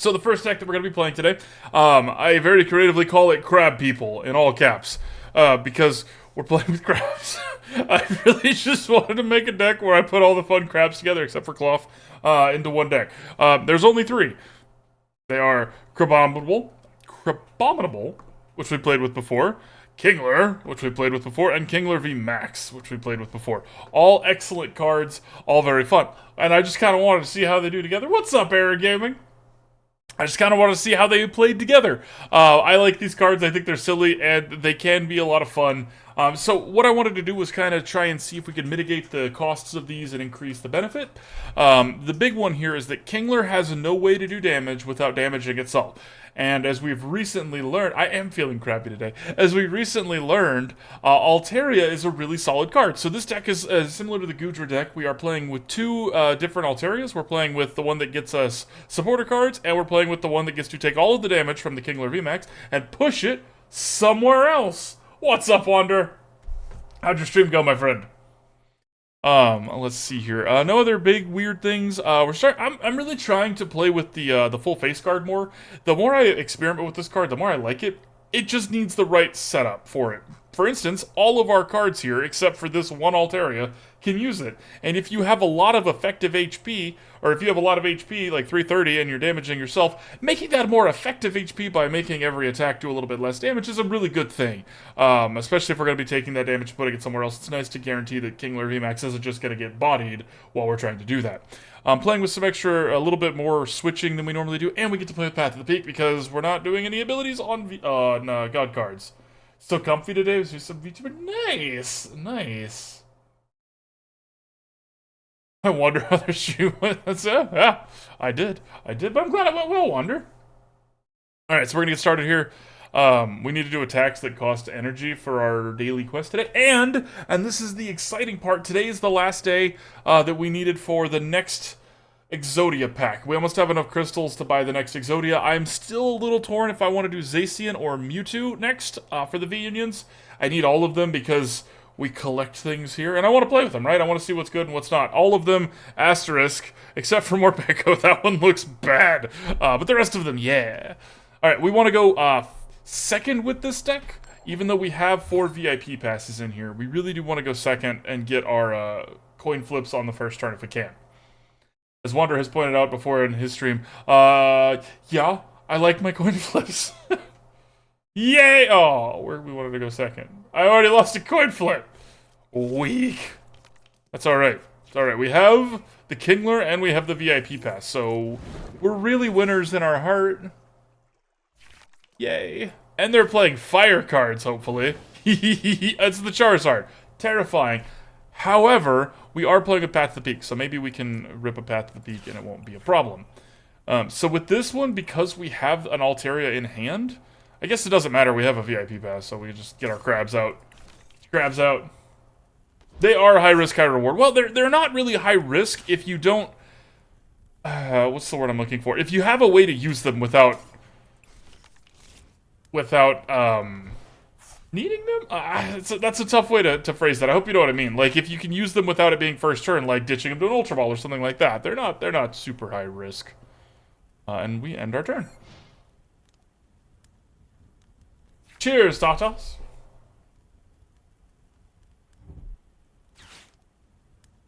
So the first deck that we're going to be playing today, I very creatively call it Crab People in all caps, because we're playing with crabs. I really just wanted to make a deck where I put all the fun crabs together, except for Cloth, into one deck. There's only three. They are Crabominable, which we played with before, Kingler, which we played with before, and Kingler VMAX, which we played with before. All excellent cards, all very fun. And I just kind of wanted to see how they do together. What's up, Error Gaming? I just kind of want to see how they played together. I like these cards. I think they're silly, and they can be a lot of fun. So what I wanted to do was kind of try and see if we could mitigate the costs of these and increase the benefit. The big one here is that Kingler has no way to do damage without damaging itself. And as we've recently learned, I am feeling crappy today. As we recently learned, Altaria is a really solid card. So this deck is similar to the Gudra deck. We are playing with two different Altarias. We're playing with the one that gets us supporter cards, and we're playing with the one that gets to take all of the damage from the Kingler VMAX and push it somewhere else. What's up, Wander? How'd your stream go, my friend? Let's see here. No other big weird things. I'm really trying to play with the full face card more. The more I experiment with this card, the more I like it. It just needs the right setup for it. For instance, all of our cards here, except for this one Altaria, can use it. And if you have a lot of effective HP, or if you have a lot of HP, like 330, and you're damaging yourself, making that more effective HP by making every attack do a little bit less damage is a really good thing. Especially if we're going to be taking that damage and putting it somewhere else. It's nice to guarantee that Kingler VMAX isn't just going to get bodied while we're trying to do that. Playing with some extra, a little bit more switching than we normally do, and we get to play with Path to the Peak because we're not doing any abilities on God cards. Still comfy today? Let's do some VTuber. Nice! Nice. I wonder how their stream went. Yeah, I did, but I'm glad it went well, Wander. Alright, so we're gonna get started here. We need to do attacks that cost energy for our daily quest today. And this is the exciting part, today is the last day that we needed for the next Exodia pack. We almost have enough crystals to buy the next Exodia. I'm still a little torn if I want to do Zacian or Mewtwo next for the V-Unions. I need all of them because we collect things here, and I want to play with them, right? I want to see what's good and what's not. All of them, asterisk, except for Morpeko. That one looks bad. But the rest of them, yeah. Alright, we want to go second with this deck. Even though we have 4 VIP passes in here, we really do want to go second and get our coin flips on the first turn if we can. As Wander has pointed out before in his stream, yeah, I like my coin flips. Yay! Oh, where we wanted to go second. I already lost a coin flip. Weak. That's alright. It's alright. We have the Kingler and we have the VIP pass, so we're really winners in our heart. Yay. And they're playing fire cards, hopefully. That's the Charizard. Terrifying. However, we are playing a Path to the Peak, so maybe we can rip a Path to the Peak and it won't be a problem. So with this one, because we have an Altaria in hand, I guess it doesn't matter, we have a VIP pass, so we just get our crabs out. Crabs out. They are high risk, high reward. Well, they're not really high risk if you don't... what's the word I'm looking for? If you have a way to use them without needing them? That's a tough way to phrase that. I hope you know what I mean. Like, if you can use them without it being first turn, like ditching them to an Ultra Ball or something like that, they're not super high risk. And we end our turn. Cheers, Tatas.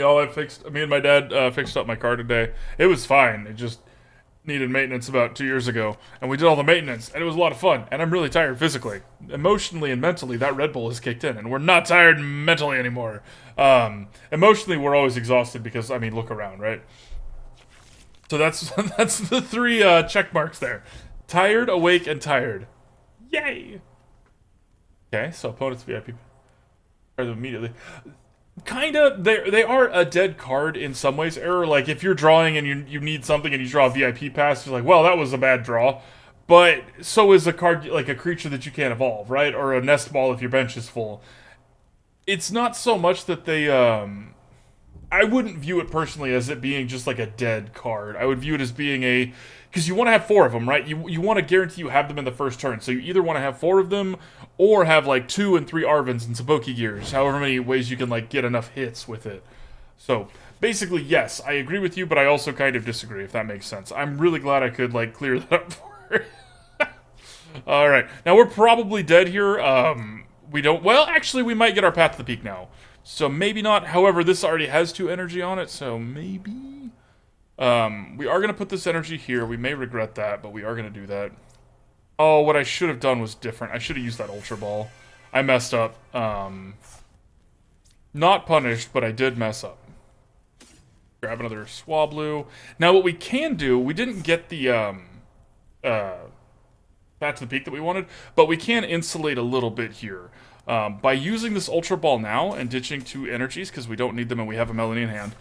Yo, me and my dad fixed up my car today. It was fine. It just needed maintenance about 2 years ago, and we did all the maintenance, and it was a lot of fun, and I'm really tired physically. Emotionally and mentally, that Red Bull has kicked in, and we're not tired mentally anymore. Emotionally, we're always exhausted because, I mean, look around, right? So that's the 3 check marks there. Tired, awake, and tired. Yay! Okay, so opponent's VIP. Immediately. Kinda, they are a dead card in some ways. Error, like, if you're drawing and you need something and you draw a VIP pass, you're like, well, that was a bad draw. But so is a card, like a creature that you can't evolve, right? Or a Nest Ball if your bench is full. It's not so much that they, I wouldn't view it personally as it being just like a dead card. I would view it as being a... Because you want to have 4 of them, right? You want to guarantee you have them in the first turn. So you either want to have 4 of them, or have like 2 and 3 Arvens and some Pokegears. However many ways you can like get enough hits with it. So, basically, yes, I agree with you, but I also kind of disagree, if that makes sense. I'm really glad I could, like, clear that up for her. Alright, now we're probably dead here. We don't... Well, actually, we might get our path to the peak now. So, maybe not. However, this already has 2 energy on it, so maybe... we are going to put this energy here. We may regret that, but we are going to do that. Oh, what I should have done was different. I should have used that Ultra Ball. I messed up. Not punished, but I did mess up. Grab another Swablu. Now, what we can do, we didn't get the, back to the peak that we wanted, but we can insulate a little bit here. By using this Ultra Ball now and ditching 2 energies, because we don't need them and we have a Melanie in hand,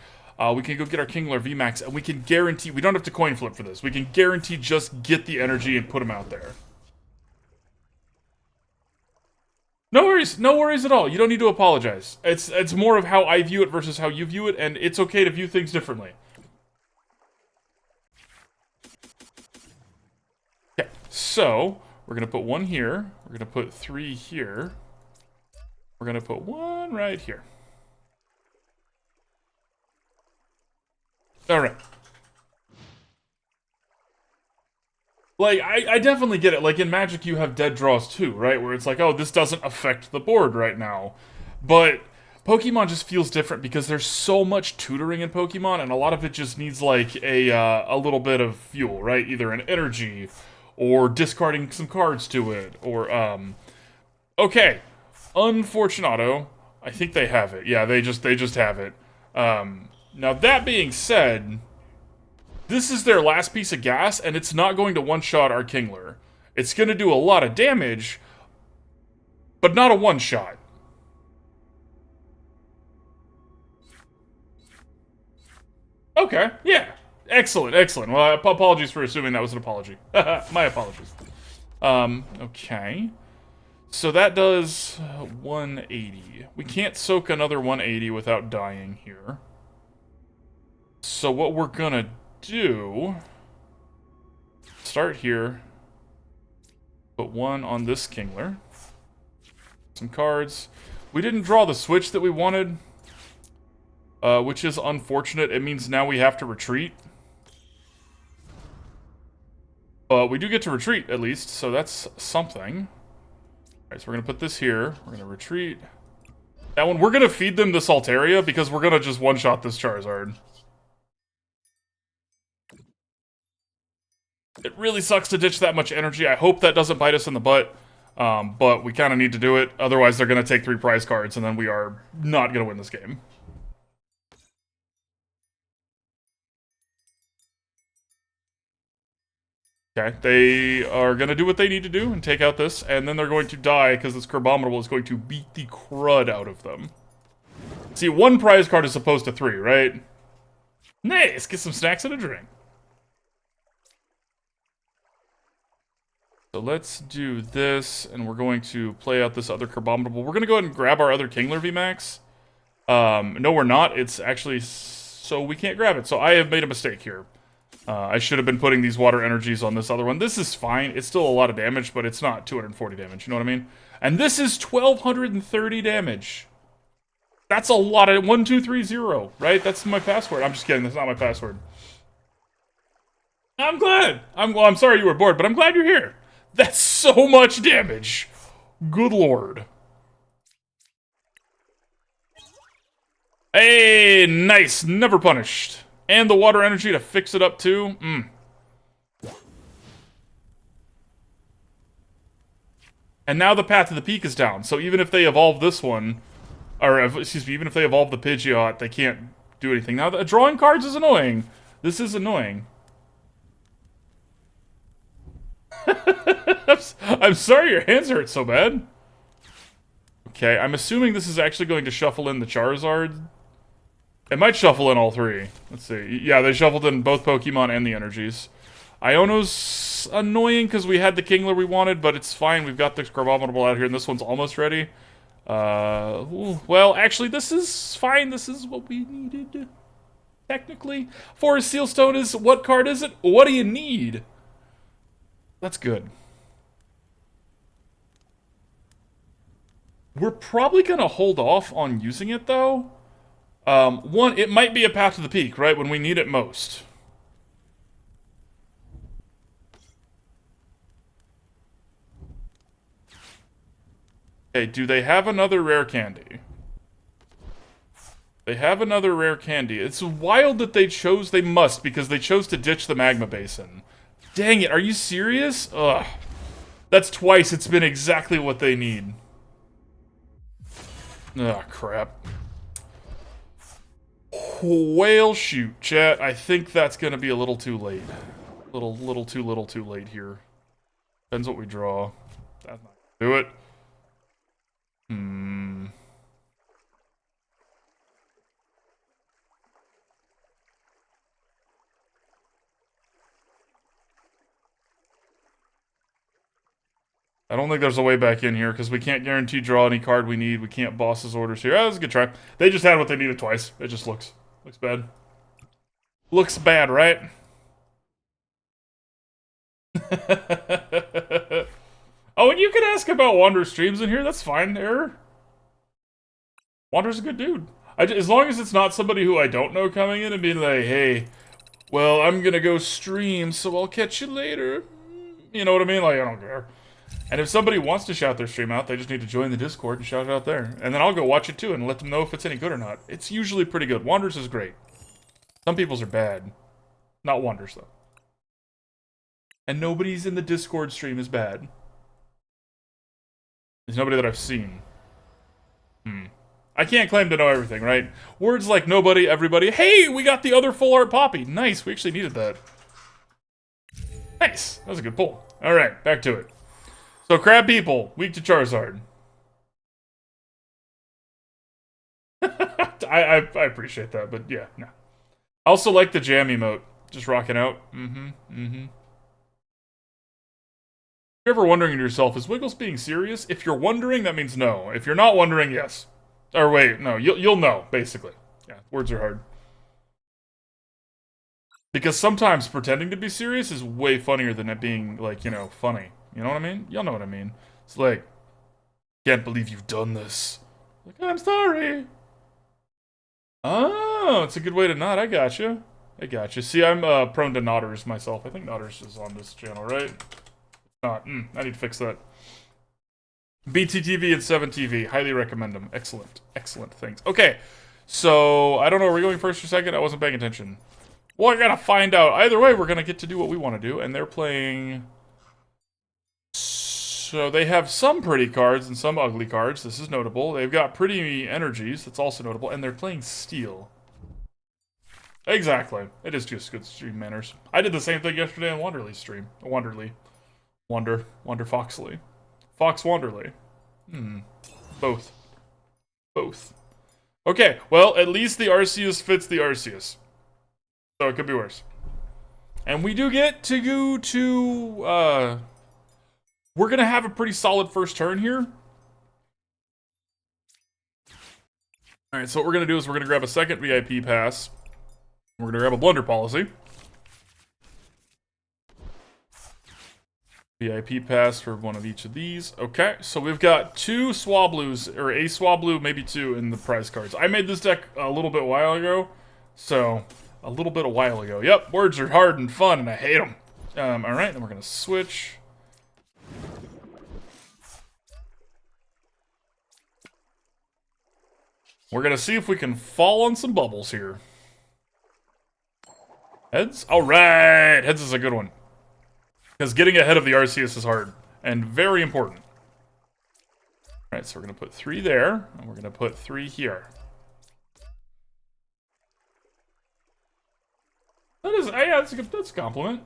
we can go get our Kingler VMAX, and we can guarantee, we don't have to coin flip for this, we can guarantee just get the energy and put them out there. No worries at all. You don't need to apologize. It's more of how I view it versus how you view it, and it's okay to view things differently. Okay, so we're gonna put 1 here. We're gonna put 3 here. We're gonna put 1 right here. All right. Like, I definitely get it. Like, in Magic, you have dead draws too, right? Where it's like, oh, this doesn't affect the board right now. But Pokemon just feels different because there's so much tutoring in Pokemon, and a lot of it just needs, like, a little bit of fuel, right? Either an energy, or discarding some cards to it, or, Okay. Unfortunato. I think they have it. Yeah, they just have it. Now, that being said... This is their last piece of gas, and it's not going to one-shot our Kingler. It's going to do a lot of damage, but not a one-shot. Okay, yeah. Excellent, excellent. Well, apologies for assuming that was an apology. My apologies. Okay. So that does 180. We can't soak another 180 without dying here. So what we're gonna do, start here, put 1 on this Kingler, some cards. We didn't draw the switch that we wanted, which is unfortunate. It means now we have to retreat. We do get to retreat, at least, so that's something. Alright, so we're gonna put this here, we're gonna retreat. That one, we're gonna feed them this Altaria, because we're gonna just one-shot this Charizard. It really sucks to ditch that much energy. I hope that doesn't bite us in the butt. But we kind of need to do it. Otherwise, they're going to take 3 prize cards, and then we are not going to win this game. Okay, they are going to do what they need to do and take out this, and then they're going to die because this Crabominable is going to beat the crud out of them. See, 1 prize card is opposed to 3, right? Nice! Get some snacks and a drink. So let's do this, and we're going to play out this other Crabominable. We're going to go ahead and grab our other Kingler VMAX. No, we're not. It's actually... So we can't grab it. So I have made a mistake here. I should have been putting these water energies on this other one. This is fine. It's still a lot of damage, but it's not 240 damage. You know what I mean? And this is 1,230 damage. That's a lot of... 1230, right? That's my password. I'm just kidding. That's not my password. I'm glad. Well, I'm sorry you were bored, but I'm glad you're here. That's so much damage. Good lord. Hey, nice. Never punished. And the water energy to fix it up, too. And now the path to the peak is down. So even if they evolve this one, or, excuse me, even if they evolve the Pidgeot, they can't do anything. Now, drawing cards is annoying. This is annoying. I'm sorry your hands hurt so bad. Okay, I'm assuming this is actually going to shuffle in the Charizard. It might shuffle in all 3. Let's see. Yeah, they shuffled in both Pokemon and the energies. Iono's annoying because we had the Kingler we wanted, but it's fine. We've got the Crabominable out here, and this one's almost ready. Well, actually, this is fine. This is what we needed, technically. Forest Sealstone is... What card is it? What do you need? That's good. We're probably going to hold off on using it, though. One, it might be a path to the peak, right? When we need it most. Okay, do they have another rare candy? They have another rare candy. It's wild that they must, because they chose to ditch the magma basin. Dang it, are you serious? Ugh. That's twice, it's been exactly what they need. Ugh, crap. Whale shoot, chat. I think that's gonna be a little too late. Little too late here. Depends what we draw. That's not gonna do it. I don't think there's a way back in here, because we can't guarantee draw any card we need. We can't boss his orders here. Oh, that was a good try. They just had what they needed twice. It just looks bad. Looks bad, right? Oh, and you can ask about Wander streams in here. That's fine, Error. Wander's a good dude. As long as it's not somebody who I don't know coming in and being like, hey, well, I'm gonna go stream, so I'll catch you later. You know what I mean? Like, I don't care. And if somebody wants to shout their stream out, they just need to join the Discord and shout it out there. And then I'll go watch it too and let them know if it's any good or not. It's usually pretty good. Wander's is great. Some people's are bad. Not Wander's, though. And nobody's in the Discord stream is bad. There's nobody that I've seen. I can't claim to know everything, right? Words like nobody, everybody. Hey, we got the other full art Poppy. Nice, we actually needed that. Nice, that was a good pull. Alright, back to it. So, Crab People, weak to Charizard. I appreciate that, but yeah, no. I also like the jam emote. Just rocking out. If you're ever wondering to yourself, is Wiggles being serious? If you're wondering, that means no. If you're not wondering, yes. Or wait, no, you'll know, basically. Yeah, words are hard. Because sometimes pretending to be serious is way funnier than it being, like, you know, funny. You know what I mean? Y'all know what I mean. It's like, can't believe you've done this. Like, I'm sorry. Oh, it's a good way to nod. I gotcha. I gotcha. See, I'm prone to nodders myself. I think nodders is on this channel, right? Not. I need to fix that. BTTV and 7TV. Highly recommend them. Excellent. Excellent things. Okay. So, I don't know. Are we going first or second? I wasn't paying attention. Well, I gotta find out. Either way, we're gonna get to do what we want to do. And they're playing... So they have some pretty cards and some ugly cards. This is notable. They've got pretty energies. That's also notable. And they're playing steel. Exactly. It is just good stream manners. I did the same thing yesterday on Wanderly's stream. Wanderly. Wander Foxley. Fox Wanderly. Both. Both. Okay, well, at least the Arceus fits the Arceus. So it could be worse. And we do get to go to, we're gonna have a pretty solid first turn here. Alright, so what we're gonna do is we're gonna grab a second VIP pass. We're gonna grab a Blunder Policy. VIP pass for one of each of these. Okay, so we've got two Swablu's, or a Swablu, maybe two, in the prize cards. I made this deck a little bit while ago, so... A little bit a while ago. Yep, words are hard and fun, and I hate them. Alright, then we're gonna switch. We're gonna see if we can fall on some bubbles here. Heads? Alright! Heads is a good one. Because getting ahead of the Arceus is hard. And very important. Alright, so we're gonna put 3 there, and we're gonna put 3 here. That is, yeah, that's a compliment.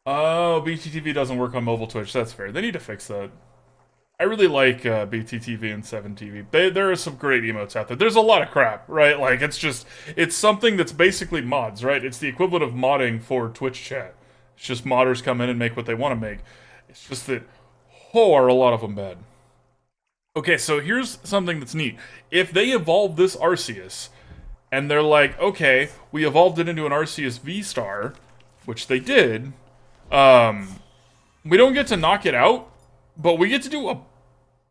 Oh, BTTV doesn't work on mobile Twitch. That's fair. They need to fix that. I really like BTTV and 7TV. There are some great emotes out there. There's a lot of crap, right? Like, it's something that's basically mods, right? It's the equivalent of modding for Twitch chat. It's just modders come in and make what they want to make. It's just that, are a lot of them bad. Okay, so here's something that's neat. If they evolve this Arceus... And they're like, okay, we evolved it into an Arceus V-Star, which they did. We don't get to knock it out, but we get to do a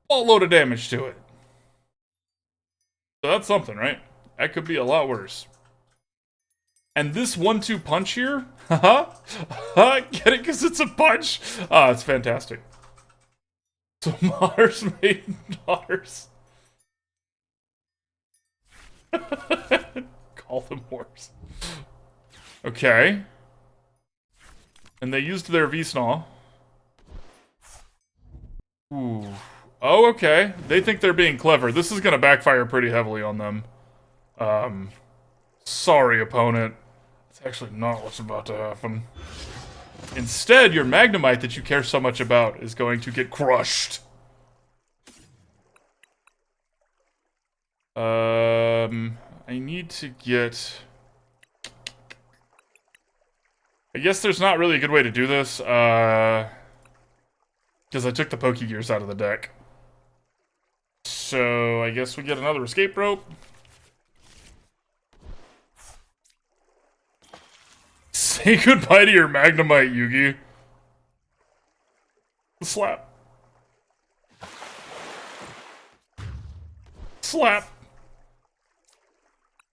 boatload of damage to it. So that's something, right? That could be a lot worse. And this 1-2 punch here, haha, get it because it's a punch. Ah, it's fantastic. So Mars made daughters. Call them whores. Okay. And they used their V-Snaw. Ooh. Oh, okay. They think they're being clever. This is gonna backfire pretty heavily on them. Sorry, opponent. That's actually not what's about to happen. Instead, your Magnemite that you care so much about is going to get crushed. I need to get... I guess there's not really a good way to do this, because I took the Pokegears out of the deck. So, I guess we get another escape rope. Say goodbye to your Magnemite, Yugi. Slap. Slap.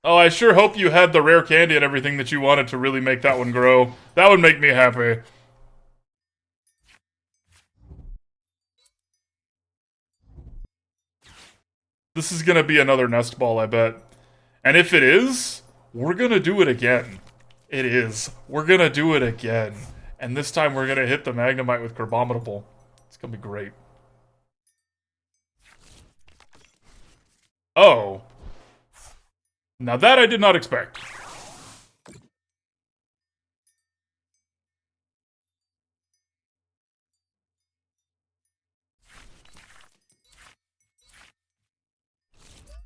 Oh, I sure hope you had the rare candy and everything that you wanted to really make that one grow. That would make me happy. This is gonna be another Nest Ball, I bet. And if it is, we're gonna do it again. It is. We're gonna do it again. And this time we're gonna hit the Magnemite with Crabominable. It's gonna be great. Oh. Now that I did not expect.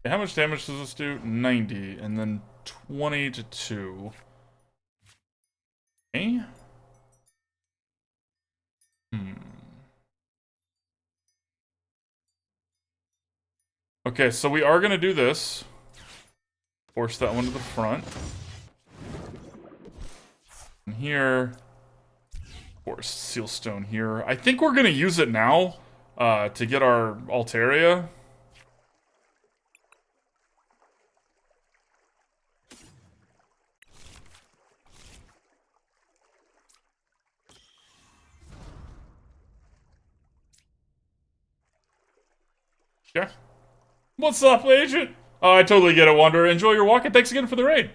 How much damage does this do? 90, and then 20 to 2. Okay. Okay, so we are gonna do this. Force that one to the front. And here. Force Sealstone here. I think we're gonna use it now to get our Altaria. Yeah. What's up, Agent? Oh, I totally get it, Wanderer. Enjoy your walk, and thanks again for the raid.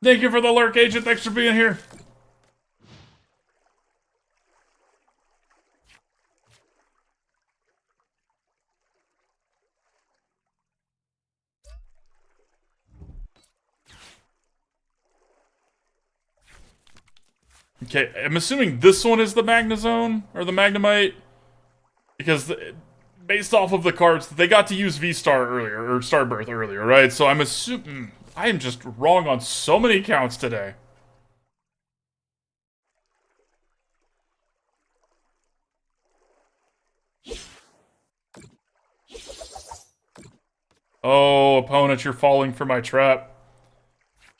Thank you for the lurk, Agent. Thanks for being here. Okay, I'm assuming this one is the Magnezone, or the Magnemite. Because based off of the cards, they got to use V-Star earlier, or Starbirth earlier, right? So I'm assuming... I am just wrong on so many counts today. Oh, opponent, you're falling for my trap.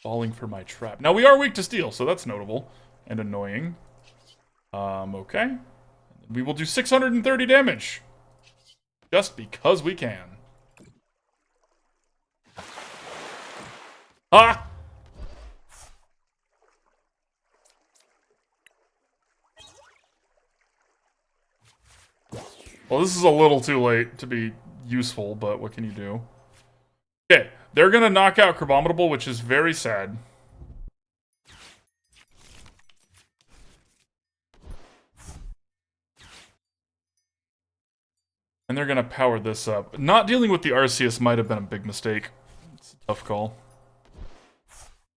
Falling for my trap. Now, we are weak to steel, so that's notable. And annoying. Okay. We will do 630 damage. Just because we can. Ah! Well, this is a little too late to be useful, but what can you do? Okay, they're gonna knock out Crabominable, which is very sad. And they're gonna power this up. Not dealing with the Arceus might have been a big mistake. It's a tough call.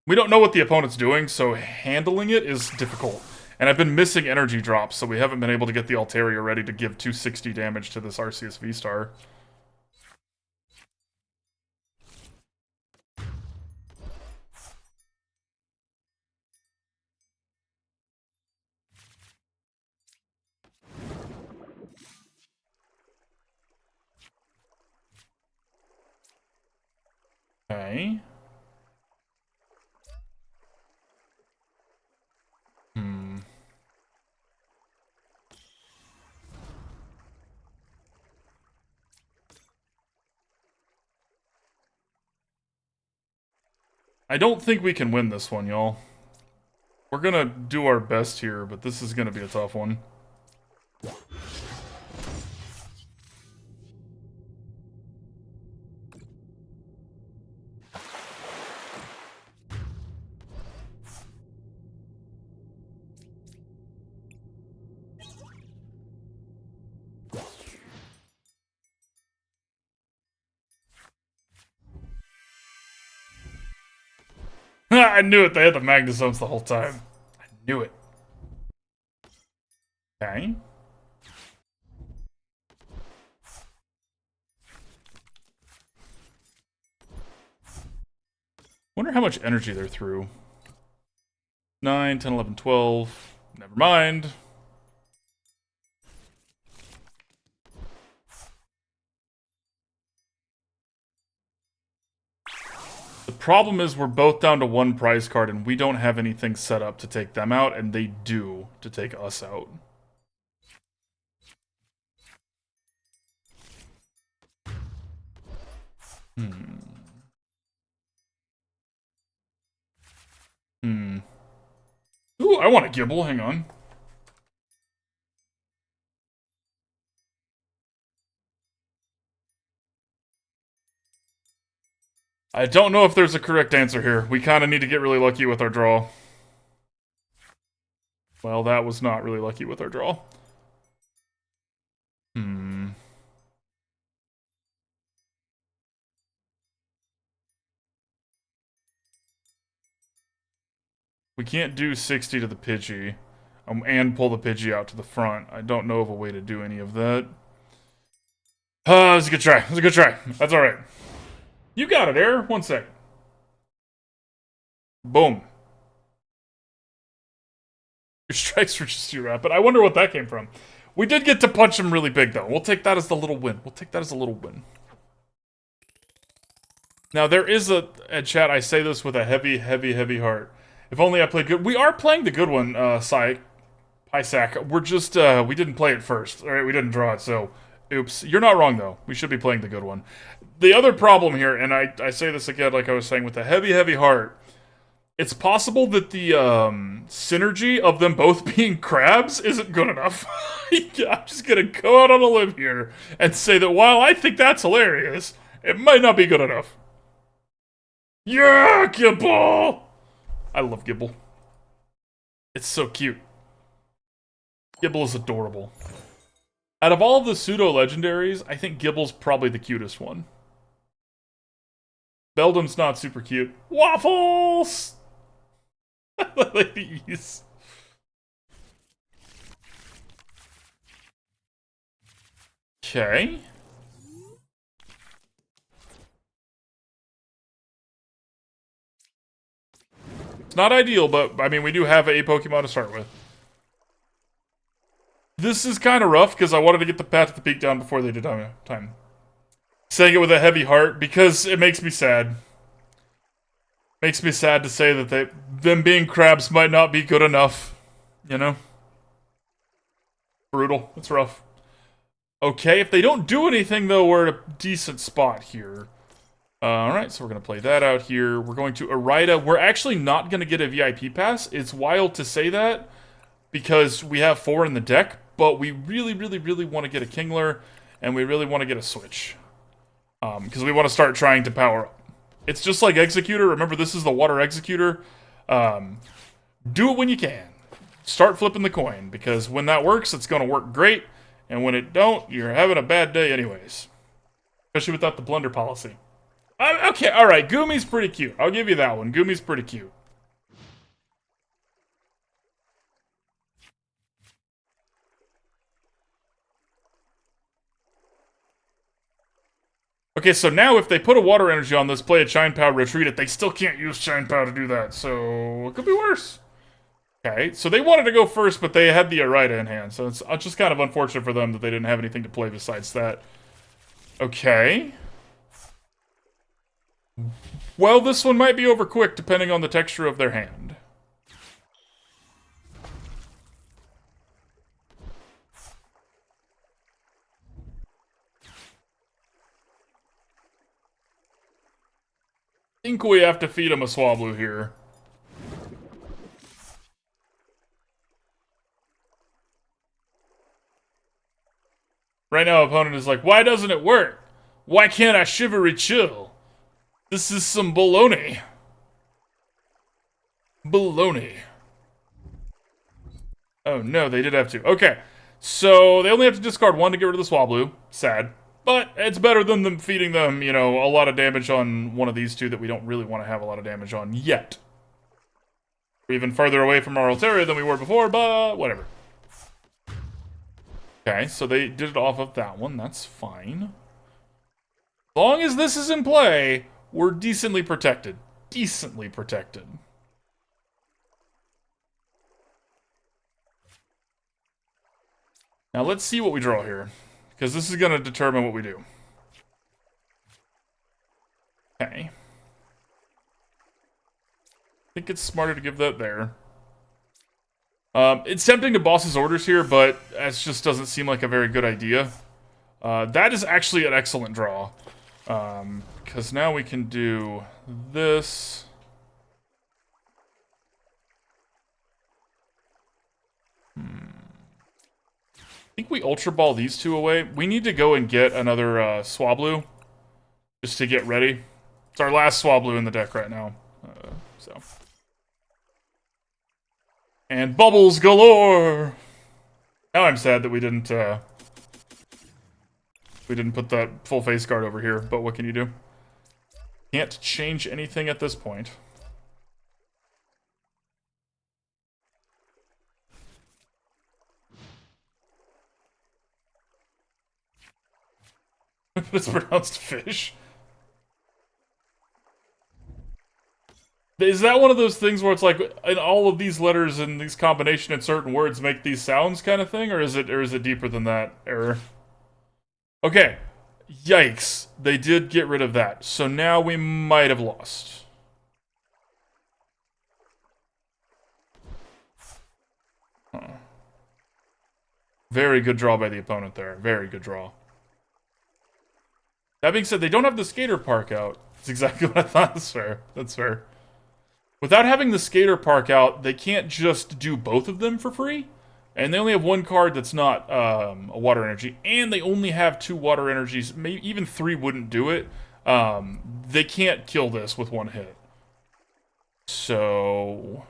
We don't know what the opponent's doing, so handling it is difficult. And I've been missing energy drops, so we haven't been able to get the Altaria ready to give 260 damage to this Arceus V-Star. Okay. I don't think we can win this one, y'all. We're gonna do our best here, but this is gonna be a tough one. I knew it. They had the Magnezones the whole time. I knew it. Okay. Wonder how much energy they're through. 9, 10, 11, 12. Never mind. The problem is we're both down to one prize card and we don't have anything set up to take them out, and they do to take us out. Ooh, I want a Gibble. Hang on. I don't know if there's a correct answer here. We kind of need to get really lucky with our draw. Well, that was not really lucky with our draw. We can't do 60 to the Pidgey and pull the Pidgey out to the front. I don't know of a way to do any of that. That was a good try. That was a good try. That's alright. You got it, Air. 1 second. Boom. Your strikes were just too rapid. I wonder what that came from. We did get to punch him really big, though. We'll take that as the little win. We'll take that as a little win. Now, there is a chat, I say this with a heavy, heavy, heavy heart. If only I played good. We are playing the good one, Pysac. We're just, we didn't play it first. Alright, we didn't draw it, so, oops. You're not wrong, though. We should be playing the good one. The other problem here, and I say this again like I was saying with a heavy, heavy heart, it's possible that the synergy of them both being crabs isn't good enough. I'm just gonna go out on a limb here and say that while I think that's hilarious, it might not be good enough. Yeah, Gibble! I love Gibble. It's so cute. Gibble is adorable. Out of all of the pseudo-legendaries, I think Gibble's probably the cutest one. Beldum's not super cute. Waffles! I like these. Okay. It's not ideal, but, I mean, we do have a Pokemon to start with. This is kind of rough, because I wanted to get the Path to the Peak down before they did time. Saying it with a heavy heart, because it makes me sad. Makes me sad to say that them being crabs might not be good enough. You know? Brutal. It's rough. Okay, if they don't do anything, though, we're at a decent spot here. Alright, so we're going to play that out here. We're going to Irida. We're actually not going to get a VIP pass. It's wild to say that, because we have 4 in the deck, but we really, really, really want to get a Kingler, and we really want to get a Switch. Because we want to start trying to power up. It's just like Executor. Remember, this is the Water Executor. Do it when you can. Start flipping the coin, because when that works, it's going to work great, and when it don't, you're having a bad day anyways. Especially without the Blunder Policy. Okay, alright, Gumi's pretty cute. I'll give you that one. Gumi's pretty cute. Okay, so now if they put a Water Energy on this, play a Shine Pow, retreat it, they still can't use Shine Pow to do that, so it could be worse. Okay, so they wanted to go first, but they had the Irida in hand, so it's just kind of unfortunate for them that they didn't have anything to play besides that. Okay. Well, this one might be over quick, depending on the texture of their hand. think we have to feed him a Swablu here. Right now, opponent is like, why doesn't it work? Why can't I shivery chill? This is some baloney. Baloney. Oh no, they did have to. Okay, so they only have to discard one to get rid of the Swablu. Sad. But it's better than them feeding them, you know, a lot of damage on one of these two that we don't really want to have a lot of damage on yet. We're even farther away from our Altaria than we were before, but whatever. Okay, so they did it off of that one. That's fine. As long as this is in play, we're decently protected. Decently protected. Now let's see what we draw here, because this is going to determine what we do. Okay. I think it's smarter to give that there. It's tempting to boss his orders here, but it just doesn't seem like a very good idea. That is actually an excellent draw. Because now we can do this. I think we Ultra Ball these two away. We need to go and get another Swablu just to get ready. It's our last Swablu in the deck right now. And bubbles galore! Now I'm sad that we didn't put that full face guard over here, but what can you do? Can't change anything at this point. It's pronounced fish. Is that one of those things where it's like, in all of these letters and these combination in certain words make these sounds kind of thing, or is it deeper than that error? Okay. Yikes. They did get rid of that. So now we might have lost. Huh. Very good draw by the opponent there. Very good draw. That being said, they don't have the skater park out. That's exactly what I thought. That's fair. That's fair. Without having the skater park out, they can't just do both of them for free. And they only have one card that's not a water energy. And they only have 2 water energies. Maybe even 3 wouldn't do it. They can't kill this with one hit. So...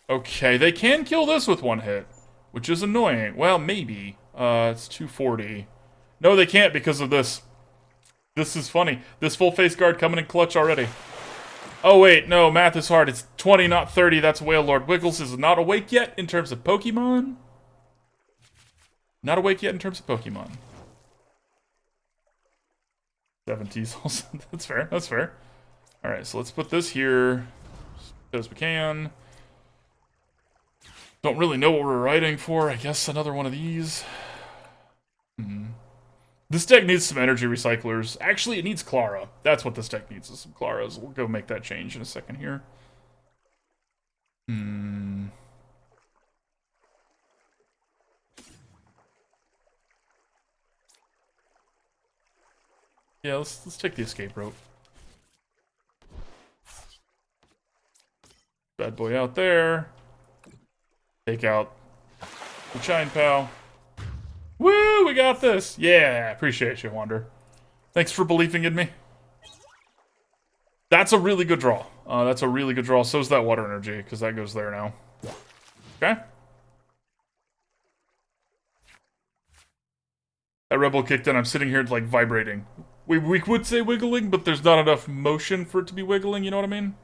Okay, they can kill this with one hit. Which is annoying. Well, maybe. It's 240. No, they can't because of this. This is funny. This full face guard coming in clutch already. Oh, wait. No, math is hard. It's 20, not 30. That's Whale Lord Wiggles is not awake yet in terms of Pokemon. Not awake yet in terms of Pokemon. 70s also. That's fair. That's fair. Alright, so let's put this here. As we can. Don't really know what we're writing for. I guess another one of these. This deck needs some energy recyclers. Actually, it needs Klara. That's what this deck needs, is some Klaras. We'll go make that change in a second here. Yeah, let's take the escape rope. Bad boy out there. Take out the Chine Pal. Woo, we got this. Yeah, appreciate you, Wander. Thanks for believing in me. That's a really good draw. That's a really good draw. So's that water energy, because that goes there now. Okay. That rebel kicked in. I'm sitting here, like, vibrating. We would say wiggling, but there's not enough motion for it to be wiggling, you know what I mean?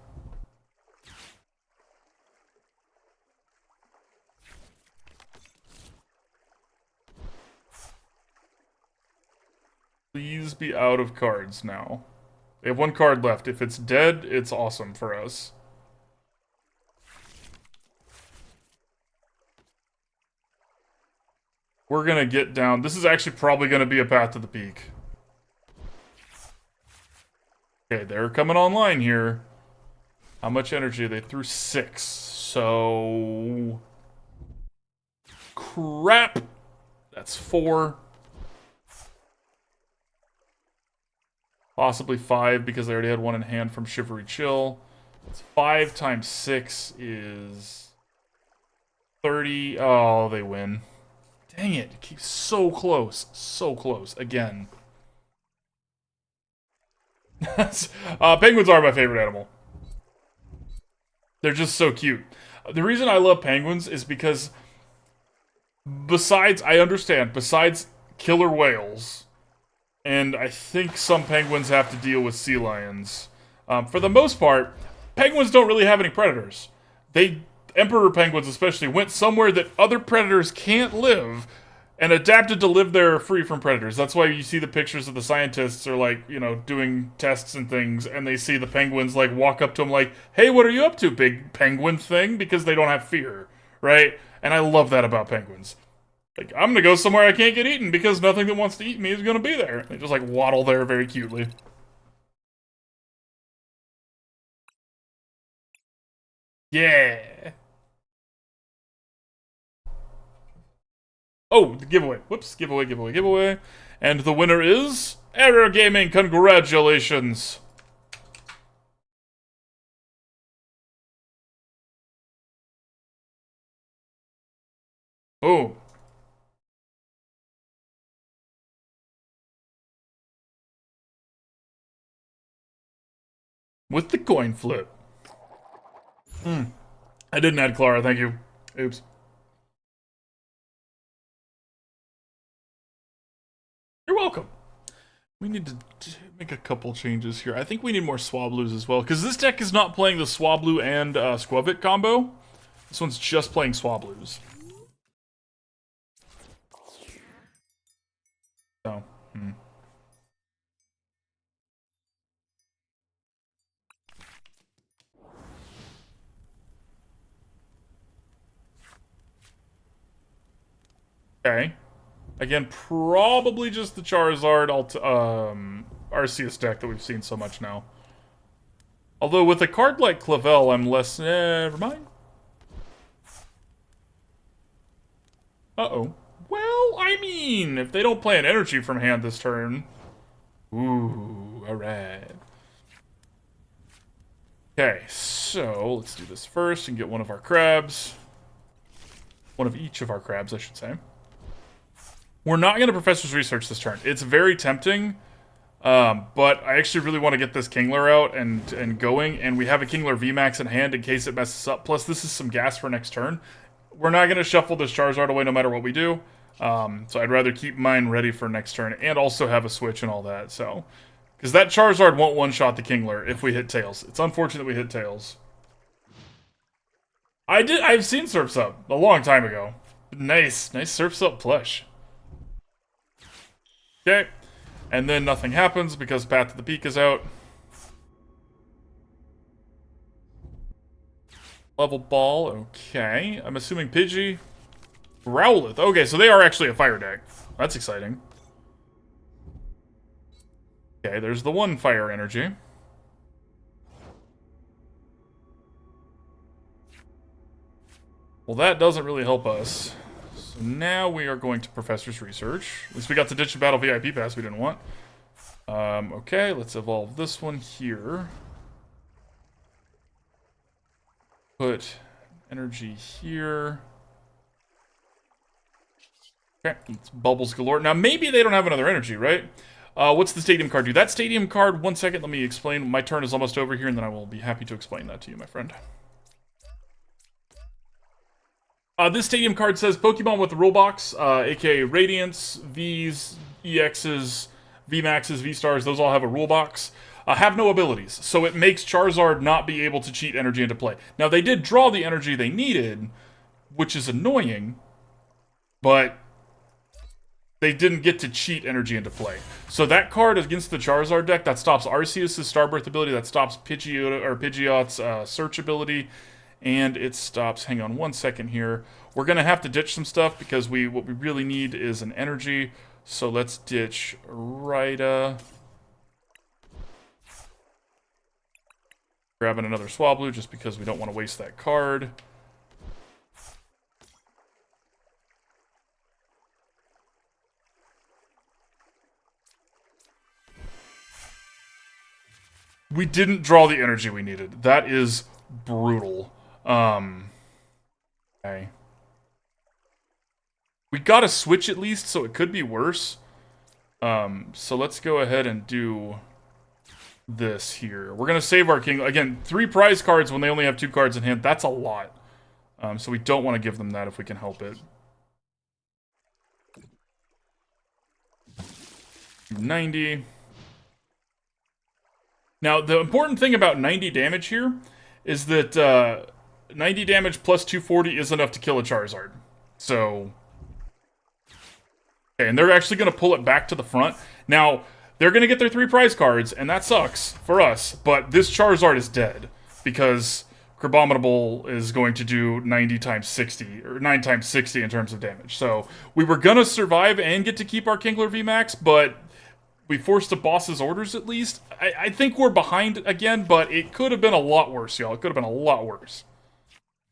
Please be out of cards now. They have 1 card left. If it's dead, it's awesome for us. We're gonna get down. This is actually probably gonna be a path to the peak. Okay, they're coming online here. How much energy? They threw 6. So... crap. That's 4. Possibly 5 because they already had one in hand from Shivery Chill. It's 5 times 6 is 30. Oh, they win. Dang it. It keeps so close. So close. Again. Penguins are my favorite animal. They're just so cute. The reason I love penguins is because besides killer whales, and I think some penguins have to deal with sea lions, for the most part, penguins don't really have any predators. Emperor penguins especially, went somewhere that other predators can't live and adapted to live there free from predators. That's why you see the pictures of the scientists are like, you know, doing tests and things, and they see the penguins like walk up to them like, hey, what are you up to, big penguin thing? Because they don't have fear, right? And I love that about penguins. Like, I'm gonna go somewhere I can't get eaten because nothing that wants to eat me is gonna be there. They just like waddle there very cutely. Yeah. Oh, the giveaway. Whoops, giveaway. And the winner is Error Gaming. Congratulations. Oh. With the coin flip. I didn't add Klara, thank you. Oops. You're welcome. We need to make a couple changes here. I think we need more Swablu's as well, because this deck is not playing the Swablu and Squavit combo. This one's just playing Swablu's. So, Okay. Again, probably just the Charizard Arceus deck that we've seen so much now. Although with a card like Clavel, I'm less... never mind. Uh-oh. Well, I mean, if they don't play an energy from hand this turn... Ooh, alright. Okay, so let's do this first and get one of our crabs. One of each of our crabs, I should say. We're not going to Professor's Research this turn. It's very tempting, but I actually really want to get this Kingler out and going, and we have a Kingler VMAX in hand in case it messes up. Plus, this is some gas for next turn. We're not going to shuffle this Charizard away no matter what we do, so I'd rather keep mine ready for next turn and also have a switch and all that, so... Because that Charizard won't one-shot the Kingler if we hit Tails. It's unfortunate we hit Tails. I've seen Surf's Up a long time ago. Nice Surf's Up plush. Okay, and then nothing happens because Path to the Peak is out. Level Ball, okay. I'm assuming Pidgey. Growlithe, okay, so they are actually a fire deck. That's exciting. Okay, there's the one fire energy. Well, that doesn't really help us. So now we are going to Professor's Research. At least we got to ditch the Battle VIP Pass we didn't want. Okay, let's evolve this one here. Put energy here. Okay, it's Bubbles galore. Now, maybe they don't have another energy, right? What's the stadium card do? That stadium card, one second, let me explain. My turn is almost over here, and then I will be happy to explain that to you, my friend. This stadium card says Pokemon with the rule box, aka Radiants, Vs, EXs, VMAXs, V-Stars, those all have a rule box, have no abilities. So it makes Charizard not be able to cheat energy into play. Now, they did draw the energy they needed, which is annoying, but they didn't get to cheat energy into play. So that card against the Charizard deck, that stops Arceus' Starbirth ability, that stops Pidgeot's search ability, and it stops, hang on one second here. We're going to have to ditch some stuff because what we really need is an energy. So let's ditch Irida. Grabbing another Swablu just because we don't want to waste that card. We didn't draw the energy we needed. That is brutal. Okay. We got a switch at least, so it could be worse. So let's go ahead and do this here. We're going to save our king. Again, 3 prize cards when they only have 2 cards in hand. That's a lot. So we don't want to give them that if we can help it. 90. Now, the important thing about 90 damage here is that 90 damage plus 240 is enough to kill a Charizard. So... okay, and they're actually going to pull it back to the front. Now, they're going to get their 3 prize cards, and that sucks for us, but this Charizard is dead, because Crabominable is going to do 90 times 60, or 9 times 60 in terms of damage. So, we were going to survive and get to keep our Kingler VMAX, but we forced a boss's orders at least. I think we're behind again, but it could have been a lot worse, y'all. It could have been a lot worse.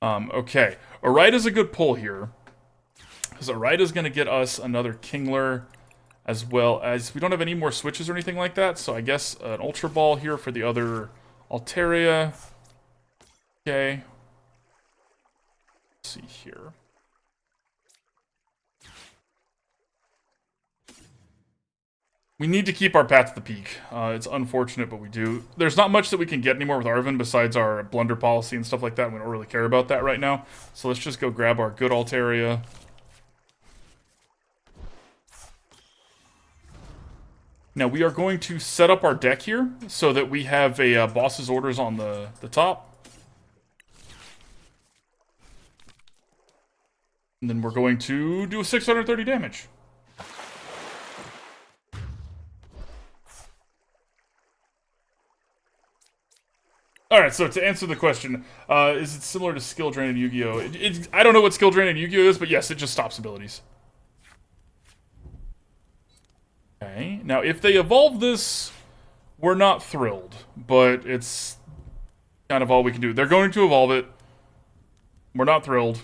Okay. Irida's a good pull here. Because Irida's going to get us another Kingler, as well as... we don't have any more switches or anything like that, so I guess an Ultra Ball here for the other Altaria. Okay. Let's see here. We need to keep our path to the peak. It's unfortunate, but we do. There's not much that we can get anymore with Arven besides our Blunder Policy and stuff like that. We don't really care about that right now. So let's just go grab our good Altaria. Now, we are going to set up our deck here so that we have a boss's orders on the top. And then we're going to do a 630 damage. Alright, so to answer the question, is it similar to Skill Drain in Yu-Gi-Oh? I don't know what Skill Drain in Yu-Gi-Oh is, but yes, it just stops abilities. Okay, now if they evolve this, we're not thrilled, but it's kind of all we can do. They're going to evolve it. We're not thrilled.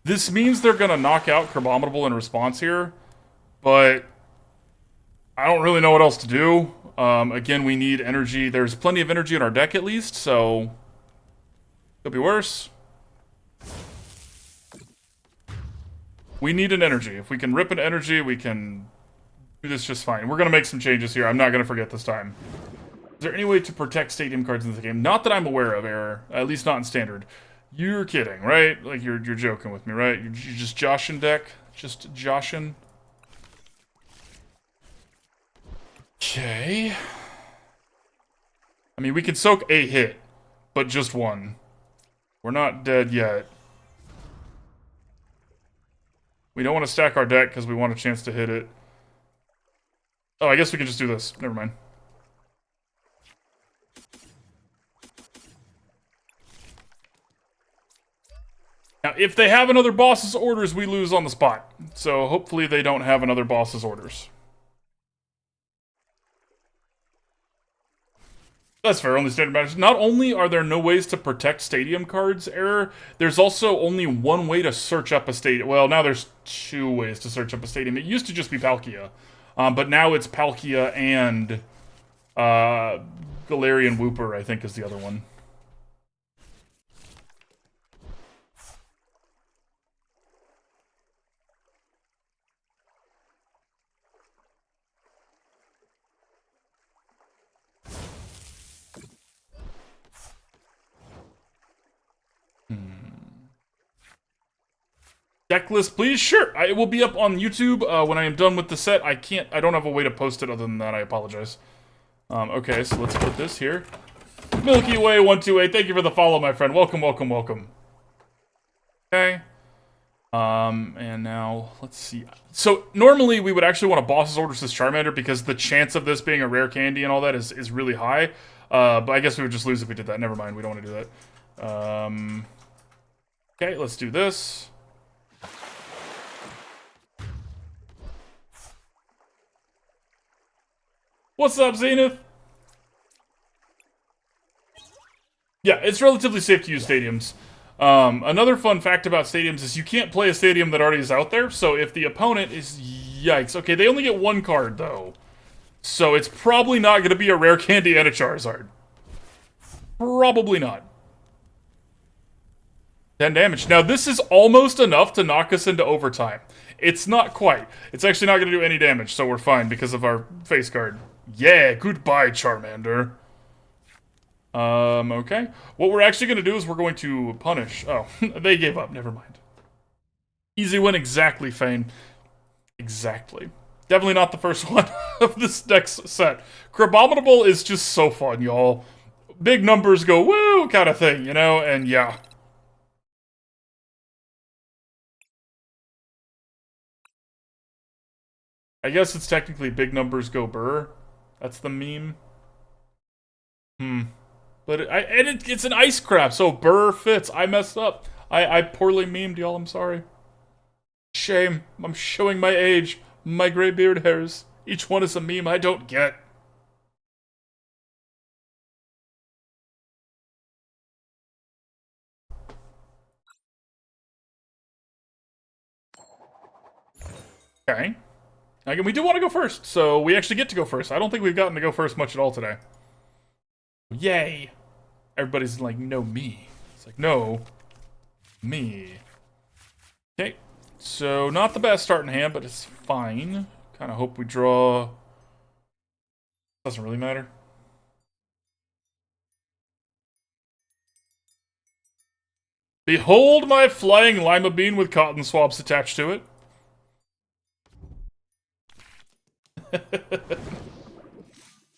This means they're going to knock out Crabominable in response here, but I don't really know what else to do. Again, we need energy. There's plenty of energy in our deck at least, so could be worse. We need an energy. If we can rip an energy, we can do this just fine. We're going to make some changes here. I'm not going to forget this time. Is there any way to protect stadium cards in the game? Not that I'm aware of, Error. At least not in Standard. You're kidding, right? Like, you're joking with me, right? You're just joshing deck? Just joshing? Okay. I mean, we can soak a hit, but just one. We're not dead yet. We don't want to stack our deck because we want a chance to hit it. Oh, I guess we can just do this. Never mind. Now, if they have another boss's orders, we lose on the spot. So hopefully they don't have another boss's orders. That's fair, only standard matches. Not only are there no ways to protect stadium cards, Error, there's also only one way to search up a stadium. Well, now there's 2 ways to search up a stadium. It used to just be Palkia. But now it's Palkia and Galarian Wooper, I think, is the other one. Deck list, please? Sure. It will be up on YouTube when I am done with the set. I don't have a way to post it other than that. I apologize. Okay, so let's put this here. Milky Way 128, thank you for the follow, my friend. Welcome, welcome, welcome. Okay. And now, let's see. So, normally we would actually want to boss's orders this Charmander because the chance of this being a rare candy and all that is really high. But I guess we would just lose if we did that. Never mind, we don't want to do that. Okay, let's do this. What's up, Zenith? Yeah, it's relatively safe to use stadiums. Another fun fact about stadiums is you can't play a stadium that already is out there, so if the opponent is... Yikes. Okay, they only get one card, though. So it's probably not going to be a rare candy and a Charizard. Probably not. 10 damage. Now, this is almost enough to knock us into overtime. It's not quite. It's actually not going to do any damage, so we're fine because of our face card. Yeah, goodbye, Charmander. Okay. What we're actually going to do is we're going to punish... Oh, they gave up. Never mind. Easy win, exactly, Fane. Exactly. Definitely not the first one of this next set. Crabominable is just so fun, y'all. Big numbers go woo kind of thing, you know? And yeah. I guess it's technically big numbers go burr. That's the meme. But it's an ice crab, so burr fits. I messed up. I poorly memed, y'all. I'm sorry. Shame. I'm showing my age. My gray beard hairs. Each one is a meme I don't get. Okay. Again, we do want to go first, so we actually get to go first. I don't think we've gotten to go first much at all today. Yay! Everybody's like, no, me. It's like, no, me. Okay, so not the best starting hand, but it's fine. Kind of hope we draw... Doesn't really matter. Behold my flying lima bean with cotton swabs attached to it.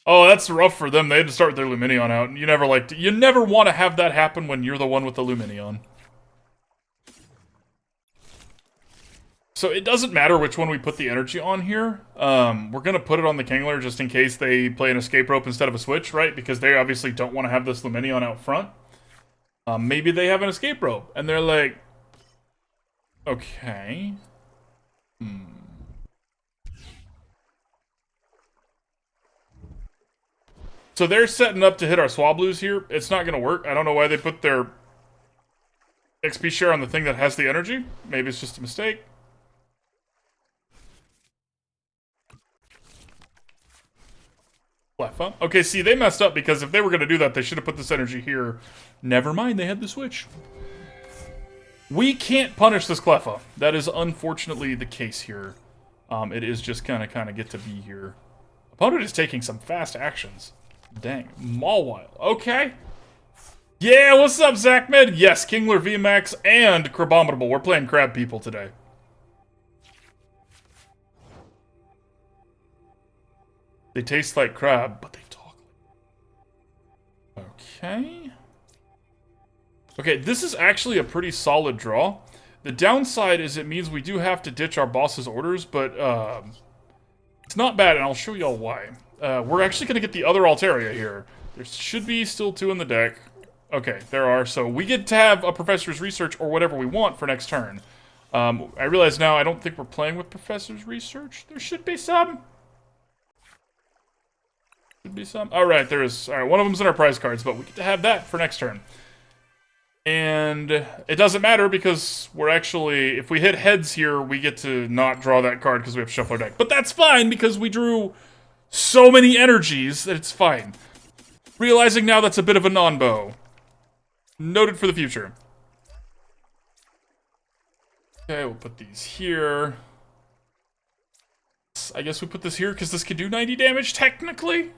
Oh, that's rough for them. They had to start their Lumineon out. You never want to have that happen when you're the one with the Lumineon. So it doesn't matter which one we put the energy on here. We're going to put it on the Kingler just in case they play an escape rope instead of a switch, right? Because they obviously don't want to have this Lumineon out front. Maybe they have an escape rope, and they're like, okay. So they're setting up to hit our Swablus here. It's not going to work. I don't know why they put their XP share on the thing that has the energy. Maybe it's just a mistake. Cleffa. Okay, see, they messed up because if they were going to do that, they should have put this energy here. Never mind, they had the switch. We can't punish this Cleffa. That is unfortunately the case here. It is just kind of get to be here. Opponent is taking some fast actions. Dang. Mawile. Okay. Yeah, what's up, Zachmed? Yes, Kingler VMAX and Crabominable. We're playing crab people today. They taste like crab, but they talk like... Okay. Okay, this is actually a pretty solid draw. The downside is it means we do have to ditch our boss's orders, but it's not bad, and I'll show y'all why. We're actually going to get the other Altaria here. There should be still two in the deck. Okay, there are. So we get to have a Professor's Research or whatever we want for next turn. I realize now I don't think we're playing with Professor's Research. There should be some. Should be some. Alright, there is. Alright, one of them's in our prize cards, but we get to have that for next turn. And it doesn't matter because we're actually... If we hit heads here, we get to not draw that card because we have to shuffle our deck. But that's fine because we drew... so many energies that it's fine. Realizing now that's a bit of a non-bow. Noted for the future. Okay, we'll put these here. I guess we put this here because this could do 90 damage, technically.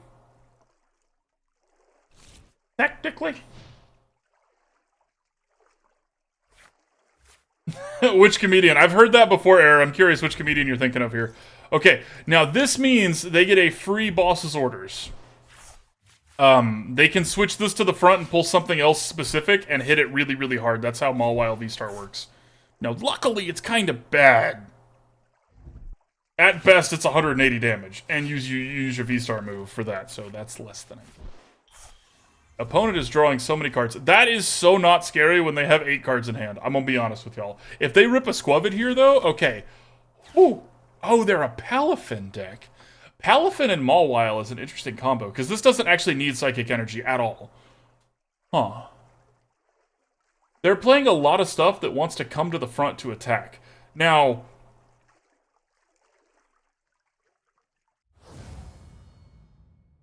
Technically. Which comedian? I've heard that before, Air. I'm curious which comedian you're thinking of here. Okay, now this means they get a free boss's orders. They can switch this to the front and pull something else specific and hit it really, really hard. That's how Mawile V-Star works. Now, luckily, it's kind of bad. At best, it's 180 damage, and you use your V-Star move for that, so that's less than it. Opponent is drawing so many cards. That is so not scary when they have 8 cards in hand. I'm gonna be honest with y'all. If they rip a Squavid here, though, okay. Ooh. Oh, they're a Palafin deck. Palafin and Mawile is an interesting combo, because this doesn't actually need Psychic Energy at all. Huh. They're playing a lot of stuff that wants to come to the front to attack. Now,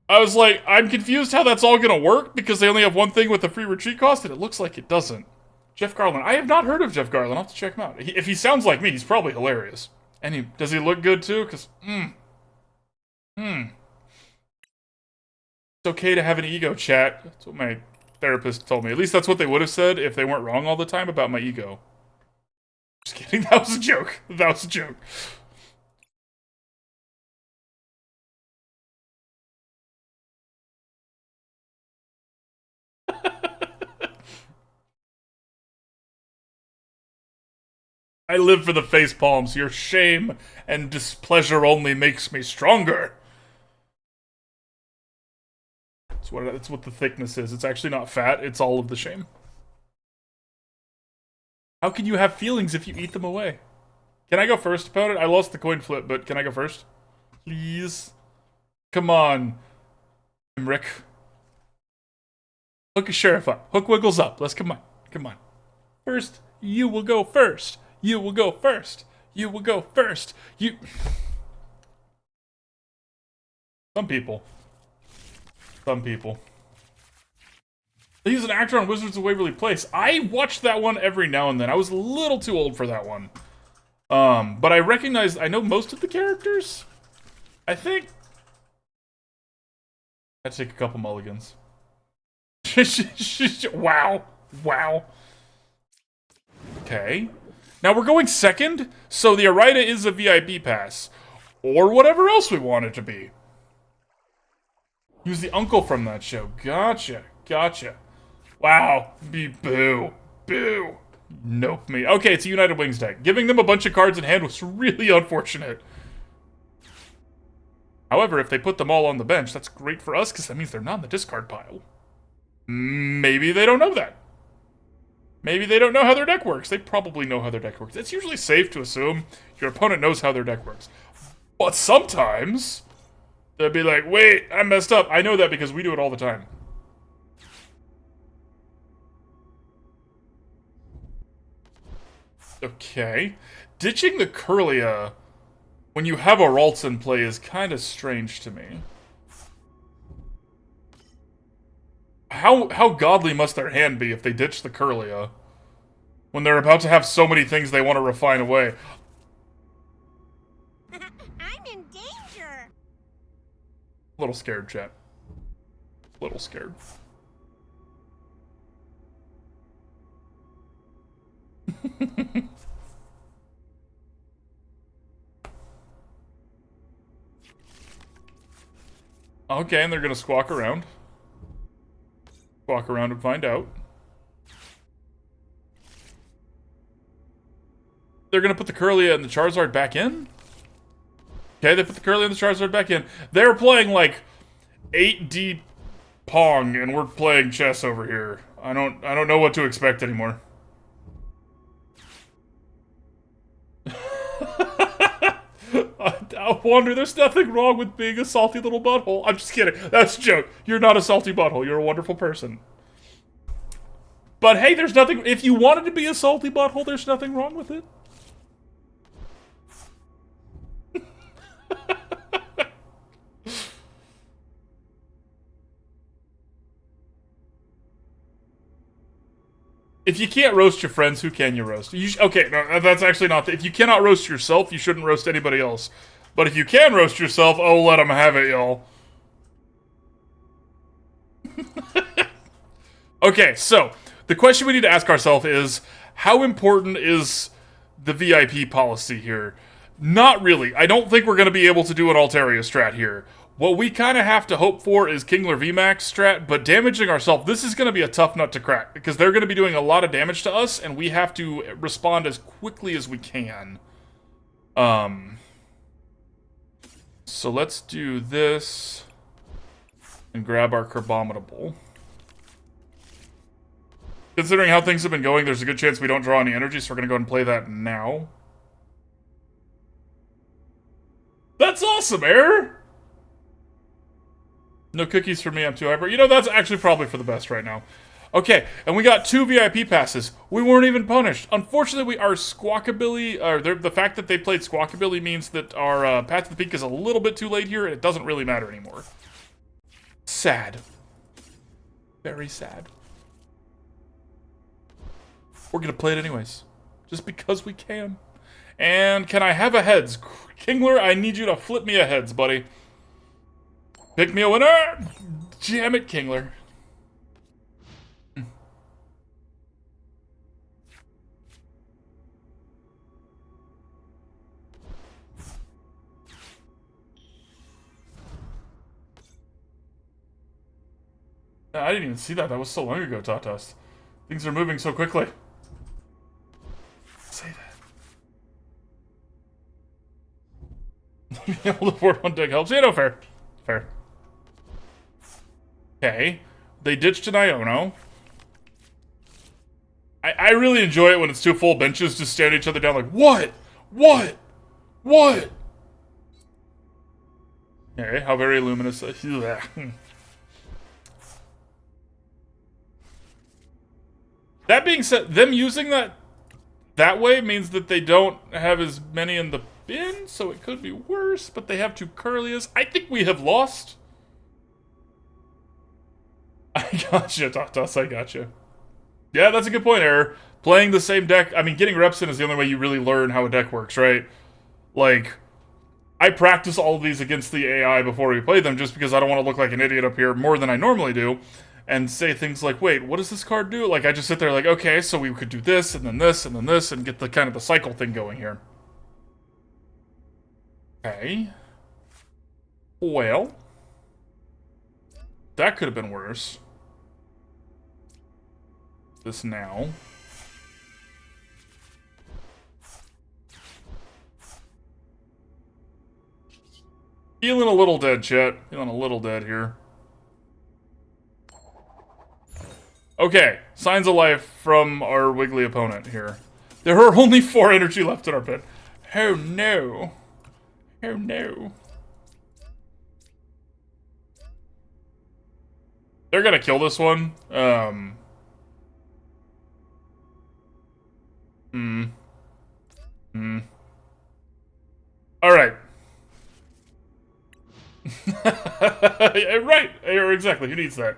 I was like, I'm confused how that's all gonna work, because they only have one thing with the free retreat cost, and it looks like it doesn't. Jeff Garland. I have not heard of Jeff Garland. I'll have to check him out. If he sounds like me, he's probably hilarious. And does he look good, too? Because, It's okay to have an ego, chat. That's what my therapist told me. At least that's what they would have said if they weren't wrong all the time about my ego. Just kidding. That was a joke. That was a joke. I live for the face palms. Your shame and displeasure only makes me stronger. That's what the thickness is. It's actually not fat. It's all of the shame. How can you have feelings if you eat them away? Can I go first, opponent? I lost the coin flip, but can I go first? Please? Come on. Rick. Hook a sheriff up. Hook wiggles up. Let's come on. Come on. First, you will go first. You will go first. You will go first. You... Some people. Some people. He's an actor on Wizards of Waverly Place. I watched that one every now and then. I was a little too old for that one. But I know most of the characters. I think. I'd take a couple mulligans. Wow. Wow. Okay. Now we're going second, so the Irida is a VIP pass. Or whatever else we want it to be. He was the uncle from that show. Gotcha. Gotcha. Wow. Boo. Boo. Nope me. Okay, it's a United Wings deck. Giving them a bunch of cards in hand was really unfortunate. However, if they put them all on the bench, that's great for us, because that means they're not in the discard pile. Maybe they don't know that. Maybe they don't know how their deck works. They probably know how their deck works. It's usually safe to assume your opponent knows how their deck works. But sometimes, they'll be like, wait, I messed up. I know that because we do it all the time. Okay. Ditching the Kirlia when you have a Ralts in play is kind of strange to me. How godly must their hand be if they ditch the Kirlia when they're about to have so many things they want to refine away? I'm in danger. A little scared, chat. A little scared. Okay, and they're gonna squawk around. Walk around and find out. They're gonna put the Kirlia and the Charizard back in? Okay, they put the Kirlia and the Charizard back in. They're playing like 8D Pong and we're playing chess over here. I don't know what to expect anymore. I wonder, there's nothing wrong with being a salty little butthole. I'm just kidding. That's a joke. You're not a salty butthole. You're a wonderful person. But hey, there's nothing... If you wanted to be a salty butthole, there's nothing wrong with it. If you can't roast your friends, who can you roast? Okay, no, that's actually not... If you cannot roast yourself, you shouldn't roast anybody else. But if you can roast yourself, oh, let them have it, y'all. Okay, so, the question we need to ask ourselves is, how important is the VIP policy here? Not really. I don't think we're going to be able to do an Altaria strat here. What we kind of have to hope for is Kingler VMAX strat, but damaging ourselves, this is going to be a tough nut to crack, because they're going to be doing a lot of damage to us, and we have to respond as quickly as we can. So let's do this, and grab our Crabominable. Considering how things have been going, there's a good chance we don't draw any energy, so we're going to go and play that now. That's awesome, Air! No cookies for me, I'm too hyper. You know, that's actually probably for the best right now. Okay, and we got 2 VIP passes. We weren't even punished. Unfortunately, our Squawkabilly, or the fact that they played Squawkabilly means that our Path to the Peak is a little bit too late here, and it doesn't really matter anymore. Sad. Very sad. We're gonna play it anyways. Just because we can. And can I have a heads? Kingler, I need you to flip me a heads, buddy. Pick me a winner! Jam it, Kingler. I didn't even see that. That was so long ago, Tatas. Things are moving so quickly. Say that. Being able to afford one deck helps. Yeah, no, fair. Fair. Okay. They ditched an Iono. I really enjoy it when it's 2 full benches just staring each other down like, what? What? What? Okay, how very luminous. That being said, them using that way means that they don't have as many in the bin, so it could be worse, but they have 2 Curlias. I think we have lost. I gotcha, Tatas, I gotcha. Yeah, that's a good point, Error. Playing the same deck, I mean, getting reps in is the only way you really learn how a deck works, right? Like, I practice all of these against the AI before we play them just because I don't want to look like an idiot up here more than I normally do. And say things like, wait, what does this card do? Like, I just sit there like, okay, so we could do this, and then this, and then this, and get the kind of the cycle thing going here. Okay. Well. That could have been worse. This now. Feeling a little dead, chat. Feeling a little dead here. Okay, signs of life from our wiggly opponent here. There are only 4 energy left in our pit. Oh no. Oh no. They're gonna kill this one. Alright. Right, exactly, who needs that?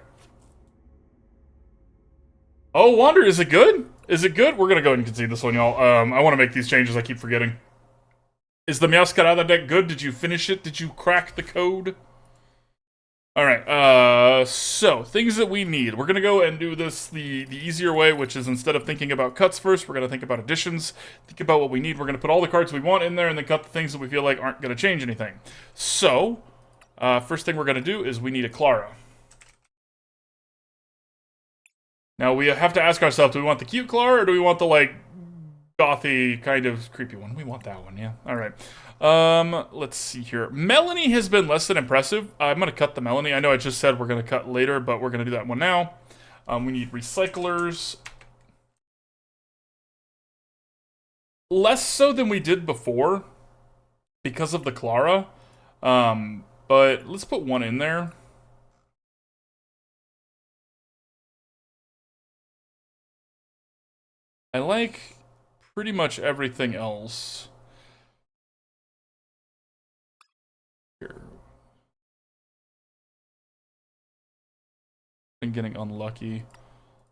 Oh, Wander, is it good? Is it good? We're gonna go ahead and concede this one, y'all. I want to make these changes, I keep forgetting. Is the Meowscarada deck good? Did you finish it? Did you crack the code? Alright, so, things that we need. We're gonna go and do this the easier way, which is instead of thinking about cuts first, we're gonna think about additions, think about what we need. We're gonna put all the cards we want in there, and then cut the things that we feel like aren't gonna change anything. So, first thing we're gonna do is we need a Klara. Now, we have to ask ourselves, do we want the cute Klara, or do we want the, like, gothy, kind of creepy one? We want that one, yeah. Alright. Let's see here. Melanie has been less than impressive. I'm gonna cut the Melanie. I know I just said we're gonna cut later, but we're gonna do that one now. We need recyclers. Less so than we did before, because of the Klara. But let's put one in there. I like pretty much everything else. Here. Been getting unlucky.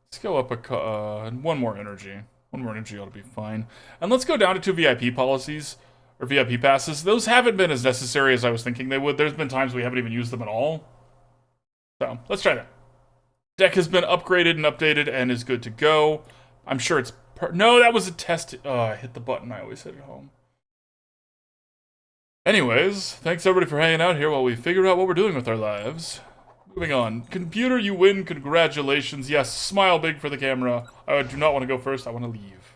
Let's go up one more energy. One more energy ought to be fine. And let's go down to 2 VIP policies, or VIP passes. Those haven't been as necessary as I was thinking they would. There's been times we haven't even used them at all. So, let's try that. Deck has been upgraded and updated and is good to go. I'm sure it's... No, that was a test. Oh, I hit the button I always hit at home. Anyways, thanks everybody for hanging out here while we figure out what we're doing with our lives. Moving on. Computer, you win. Congratulations. Yes, smile big for the camera. I do not want to go first. I want to leave.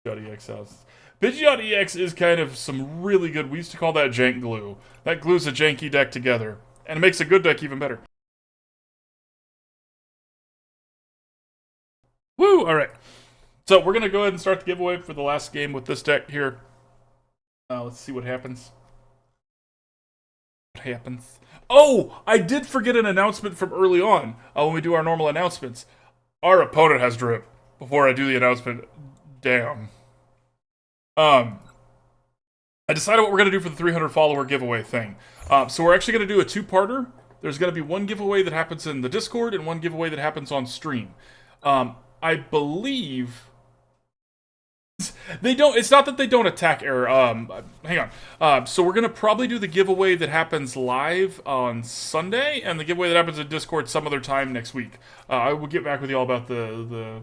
Pidgeot house. Pidgeot EX is kind of some really good... We used to call that jank glue. That glues a janky deck together. And it makes a good deck even better. Woo! Alright. So, we're going to go ahead and start the giveaway for the last game with this deck here. Let's see what happens. What happens? Oh! I did forget an announcement from early on. When we do our normal announcements. Our opponent has drip. Before I do the announcement. Damn. I decided what we're going to do for the 300 follower giveaway thing. So we're actually going to do a two-parter. There's going to be one giveaway that happens in the Discord and one giveaway that happens on stream. I believe... They don't... It's not that they don't attack error. Hang on. So we're going to probably do the giveaway that happens live on Sunday and the giveaway that happens in Discord some other time next week. I will get back with you all about the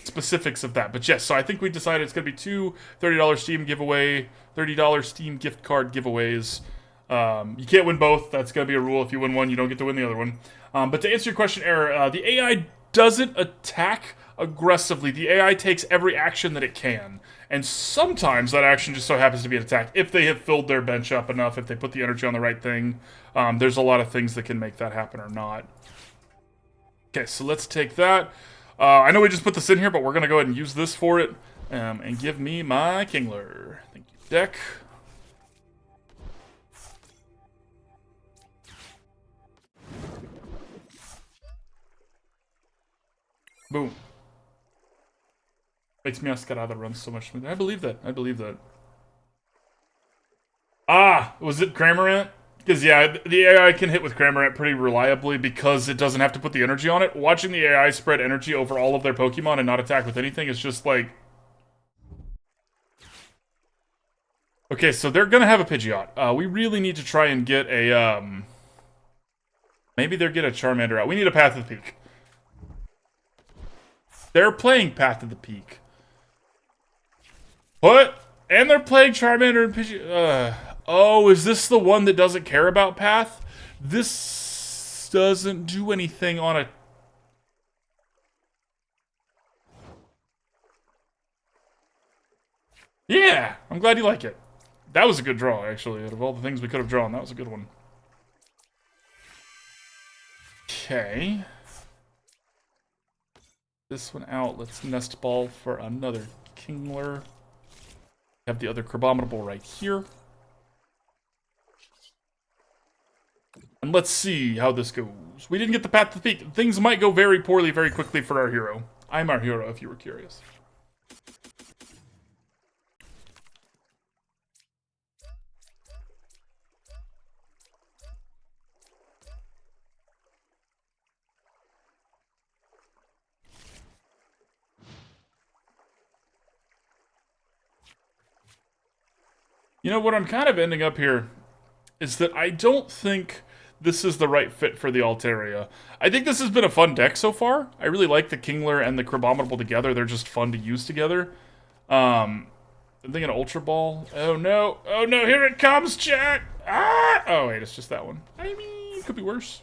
specifics of that. But yes, so I think we decided it's going to be two $30 Steam giveaway, $30 Steam gift card giveaways. You can't win both. That's going to be a rule. If you win one, you don't get to win the other one. But to answer your question, Error, the AI doesn't attack aggressively. The AI takes every action that it can. And sometimes that action just so happens to be an attack. If they have filled their bench up enough, if they put the energy on the right thing, there's a lot of things that can make that happen or not. Okay, so let's take that. I know we just put this in here, but we're going to go ahead and use this for it. And give me my Kingler. Thank you, deck. Boom. Makes me Masquerada run so much smoother. I believe that. I believe that. Ah! Was it Cramorant? Because, yeah, the AI can hit with Cramorant pretty reliably because it doesn't have to put the energy on it. Watching the AI spread energy over all of their Pokemon and not attack with anything is just like... Okay, so they're gonna have a Pidgeot. We really need to try and get a, maybe they're get a Charmander out. We need a Path of the Peak. They're playing Path of the Peak. What? And they're playing Charmander and Pidgeot. Oh, is this the one that doesn't care about Path? This doesn't do anything on a... Yeah, I'm glad you like it. That was a good draw, actually. Out of all the things we could have drawn, that was a good one. Okay. This one out. Let's Nest Ball for another Kingler. Have the other Crabominable right here. And let's see how this goes. We didn't get the Path to the Peak. Things might go very poorly very quickly for our hero. I'm our hero, if you were curious. You know, what I'm kind of ending up here is that I don't think this is the right fit for the Altaria. I think this has been a fun deck so far. I really like the Kingler and the Crabominable together. They're just fun to use together. I'm thinking Ultra Ball. Oh no, here it comes, chat! Ah! Oh wait, it's just that one. I mean, it could be worse.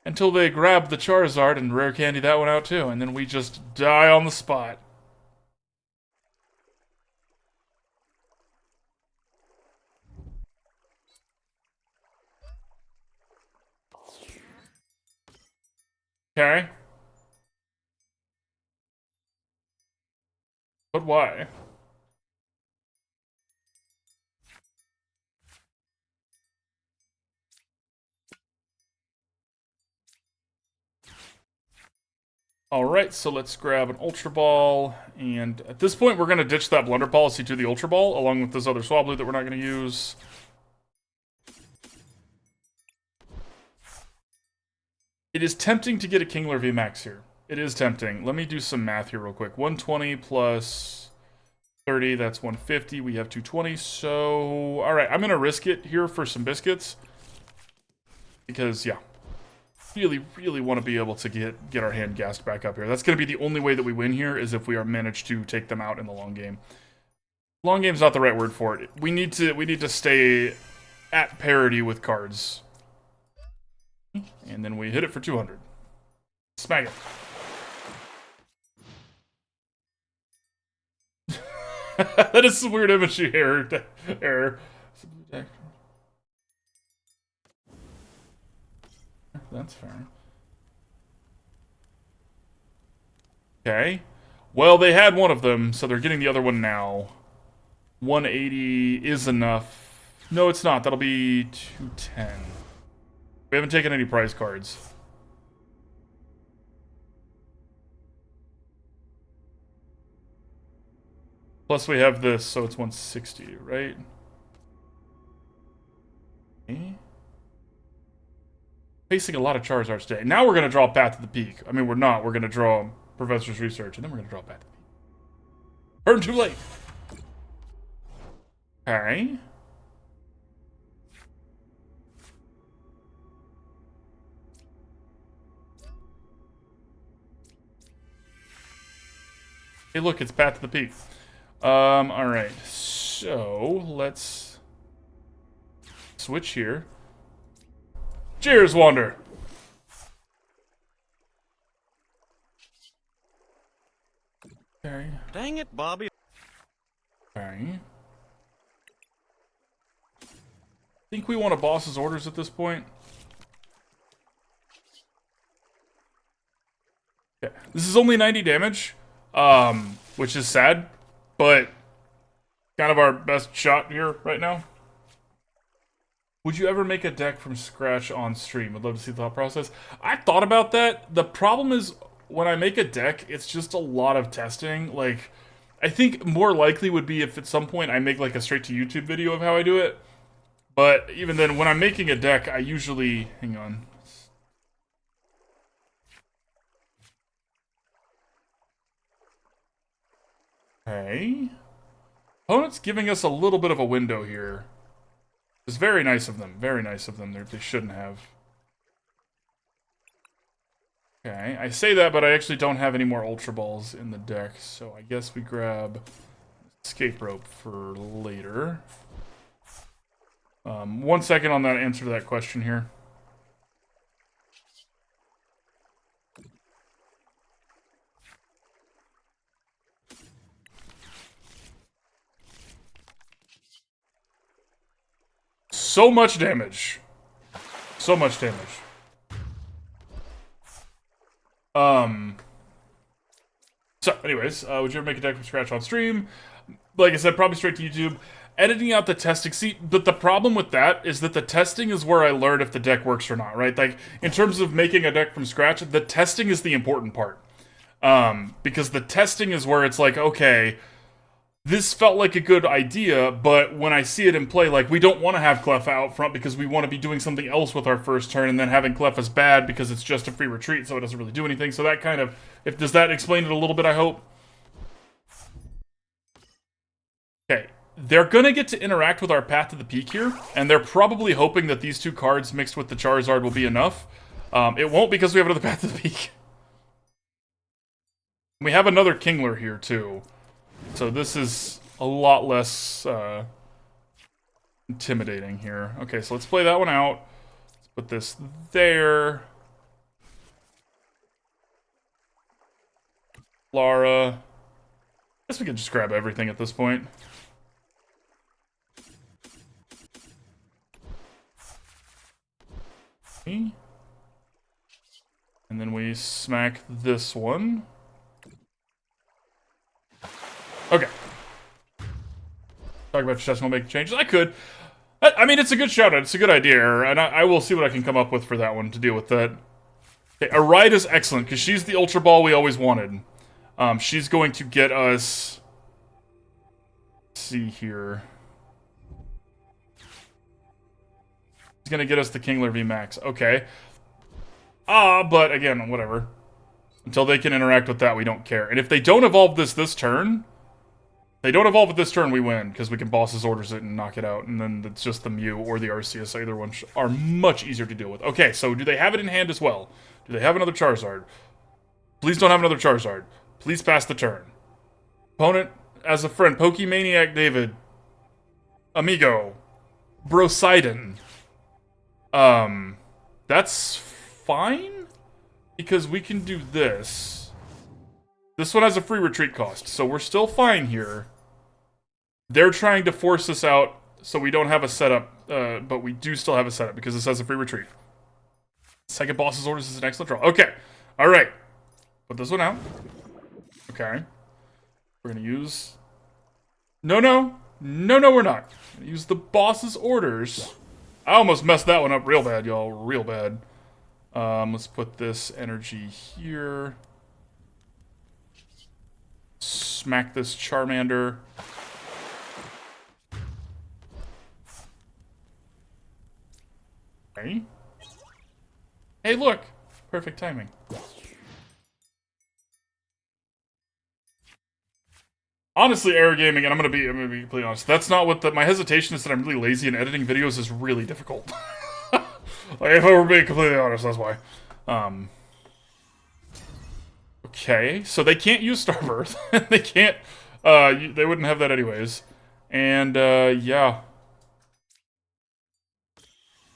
Until they grab the Charizard and rare candy that one out too, and then we just die on the spot. Okay. But why? Alright, so let's grab an Ultra Ball, and at this point we're going to ditch that Blunder Policy to the Ultra Ball, along with this other Swablu that we're not going to use. It is tempting to get a Kingler VMAX here. It is tempting. Let me do some math here real quick. 120 plus 30, that's 150. We have 220, so... Alright, I'm going to risk it here for some biscuits. Because, yeah. really, really want to be able to get our hand gassed back up here. That's going to be the only way that we win here, is if we are managed to take them out in the long game. Long game's not the right word for it. We need to stay at parity with cards. And then we hit it for 200. Smack it. That is some weird imagery error. That's fair. Okay. Well, they had one of them, so they're getting the other one now. 180 is enough. No, it's not. That'll be 210. We haven't taken any prize cards. Plus we have this, so it's 160, right? Okay. Facing a lot of Charizards today. Now we're going to draw Path to the Peak. I mean, we're not. We're going to draw Professor's Research, and then we're going to draw Path to the Peak. Turn too late. Okay. Hey, look, it's Path to the Peak. Alright. So, let's switch here. Cheers, Wander! Okay. Dang it, Bobby. Okay. Think we want a boss's orders at this point? Okay. This is only 90 damage, which is sad, but kind of our best shot here right now. Would you ever make a deck from scratch on stream? I'd love to see the thought process. I thought about that. The problem is, when I make a deck, it's just a lot of testing. Like, I think more likely would be if at some point I make like a straight to YouTube video of how I do it. But even then, when I'm making a deck, I usually... Hang on. Okay. Opponent's giving us a little bit of a window here. It's very nice of them. Very nice of them. They shouldn't have. Okay, I say that, but I actually don't have any more Ultra Balls in the deck, so I guess we grab Escape Rope for later. 1 second on that answer to that question here. So much damage. So much damage. So, anyways, would you ever make a deck from scratch on stream? Like I said, probably straight to YouTube. Editing out the testing, but the problem with that is that the testing is where I learn if the deck works or not, right? Like, in terms of making a deck from scratch, the testing is the important part. Because the testing is where it's like, okay, this felt like a good idea, but when I see it in play, like, we don't want to have Clef out front because we want to be doing something else with our first turn, and then having Clef is bad because it's just a free retreat, so it doesn't really do anything. So that kind of, does that explain it a little bit, I hope? Okay, they're gonna get to interact with our Path to the Peak here, and they're probably hoping that these two cards mixed with the Charizard will be enough. It won't, because we have another Path to the Peak. We have another Kingler here, too. So this is a lot less intimidating here. Okay, so let's play that one out. Let's put this there. Lara. I guess we can just grab everything at this point. Okay. And then we smack this one. Okay. Talk about just gonna make changes. I could. I mean, it's a good shout out. It's a good idea, and I will see what I can come up with for that one to deal with that. Okay, Irida's excellent because she's the Ultra Ball we always wanted. She's going to get us. Let's see here. She's gonna get us the Kingler VMAX. Okay. But again, whatever. Until they can interact with that, we don't care. And if they don't evolve this turn. They don't evolve at this turn, we win, because we can Boss's Orders it and knock it out, and then it's just the Mew or the Arceus. Either one are much easier to deal with. Okay, so do they have it in hand as well? Do they have another Charizard? Please don't have another Charizard. Please pass the turn. Opponent, as a friend, Pokemaniac David. Amigo. Brosidon. That's fine? Because we can do this. This one has a free retreat cost, so we're still fine here. They're trying to force us out, so we don't have a setup, but we do still have a setup because this has a free retreat. Second Boss's Orders is an excellent draw. Okay, alright. Put this one out. Okay. We're gonna use... No, we're not. We're gonna use the Boss's Orders. I almost messed that one up real bad, y'all. Real bad. Let's put this energy here. Smack this Charmander. Okay. Hey, look! Perfect timing. Honestly, error gaming, and I'm gonna be completely honest. That's not what my hesitation is that I'm really lazy and editing videos is really difficult. Like, if I were being completely honest, that's why. Okay, so they can't use Starbirth. They can't, they wouldn't have that anyways. And, yeah.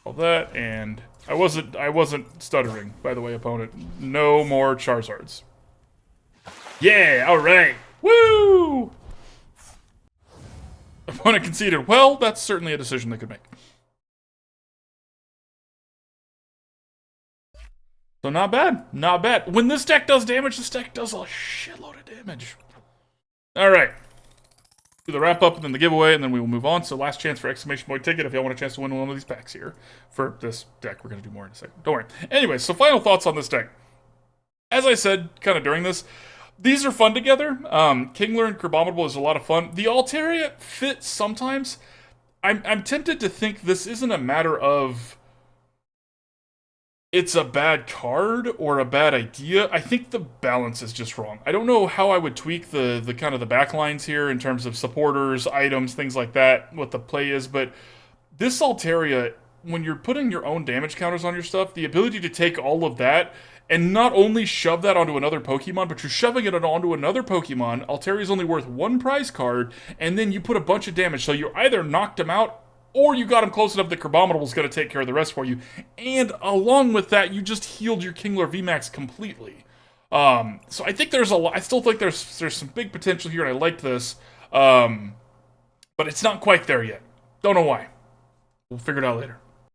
All that, and I wasn't stuttering, by the way, opponent. No more Charizards. Yeah, alright! Woo! Opponent conceded. Well, that's certainly a decision they could make. So not bad. Not bad. When this deck does damage, this deck does a shitload of damage. Alright. Do the wrap-up and then the giveaway, and then we will move on. So last chance for exclamation point ticket if y'all want a chance to win one of these packs here. For this deck. We're going to do more in a second. Don't worry. Anyway, so final thoughts on this deck. As I said, kind of during this, these are fun together. Kingler and Crabominable is a lot of fun. The Altaria fits sometimes. I'm tempted to think this isn't a matter of it's a bad card or a bad idea. I think the balance is just wrong. I don't know how I would tweak the kind of the backlines here in terms of supporters, items, things like that, what the play is, but this Altaria, when you're putting your own damage counters on your stuff, the ability to take all of that and not only shove that onto another Pokemon, but you're shoving it onto another Pokemon. Altaria's only worth one prize card, and then you put a bunch of damage, so you either knocked him out or you got him close enough that Crabominable's going to take care of the rest for you. And along with that, you just healed your Kingler VMAX completely. So I think there's a lot. I still think there's some big potential here, and I like this. But it's not quite there yet. Don't know why. We'll figure it out later.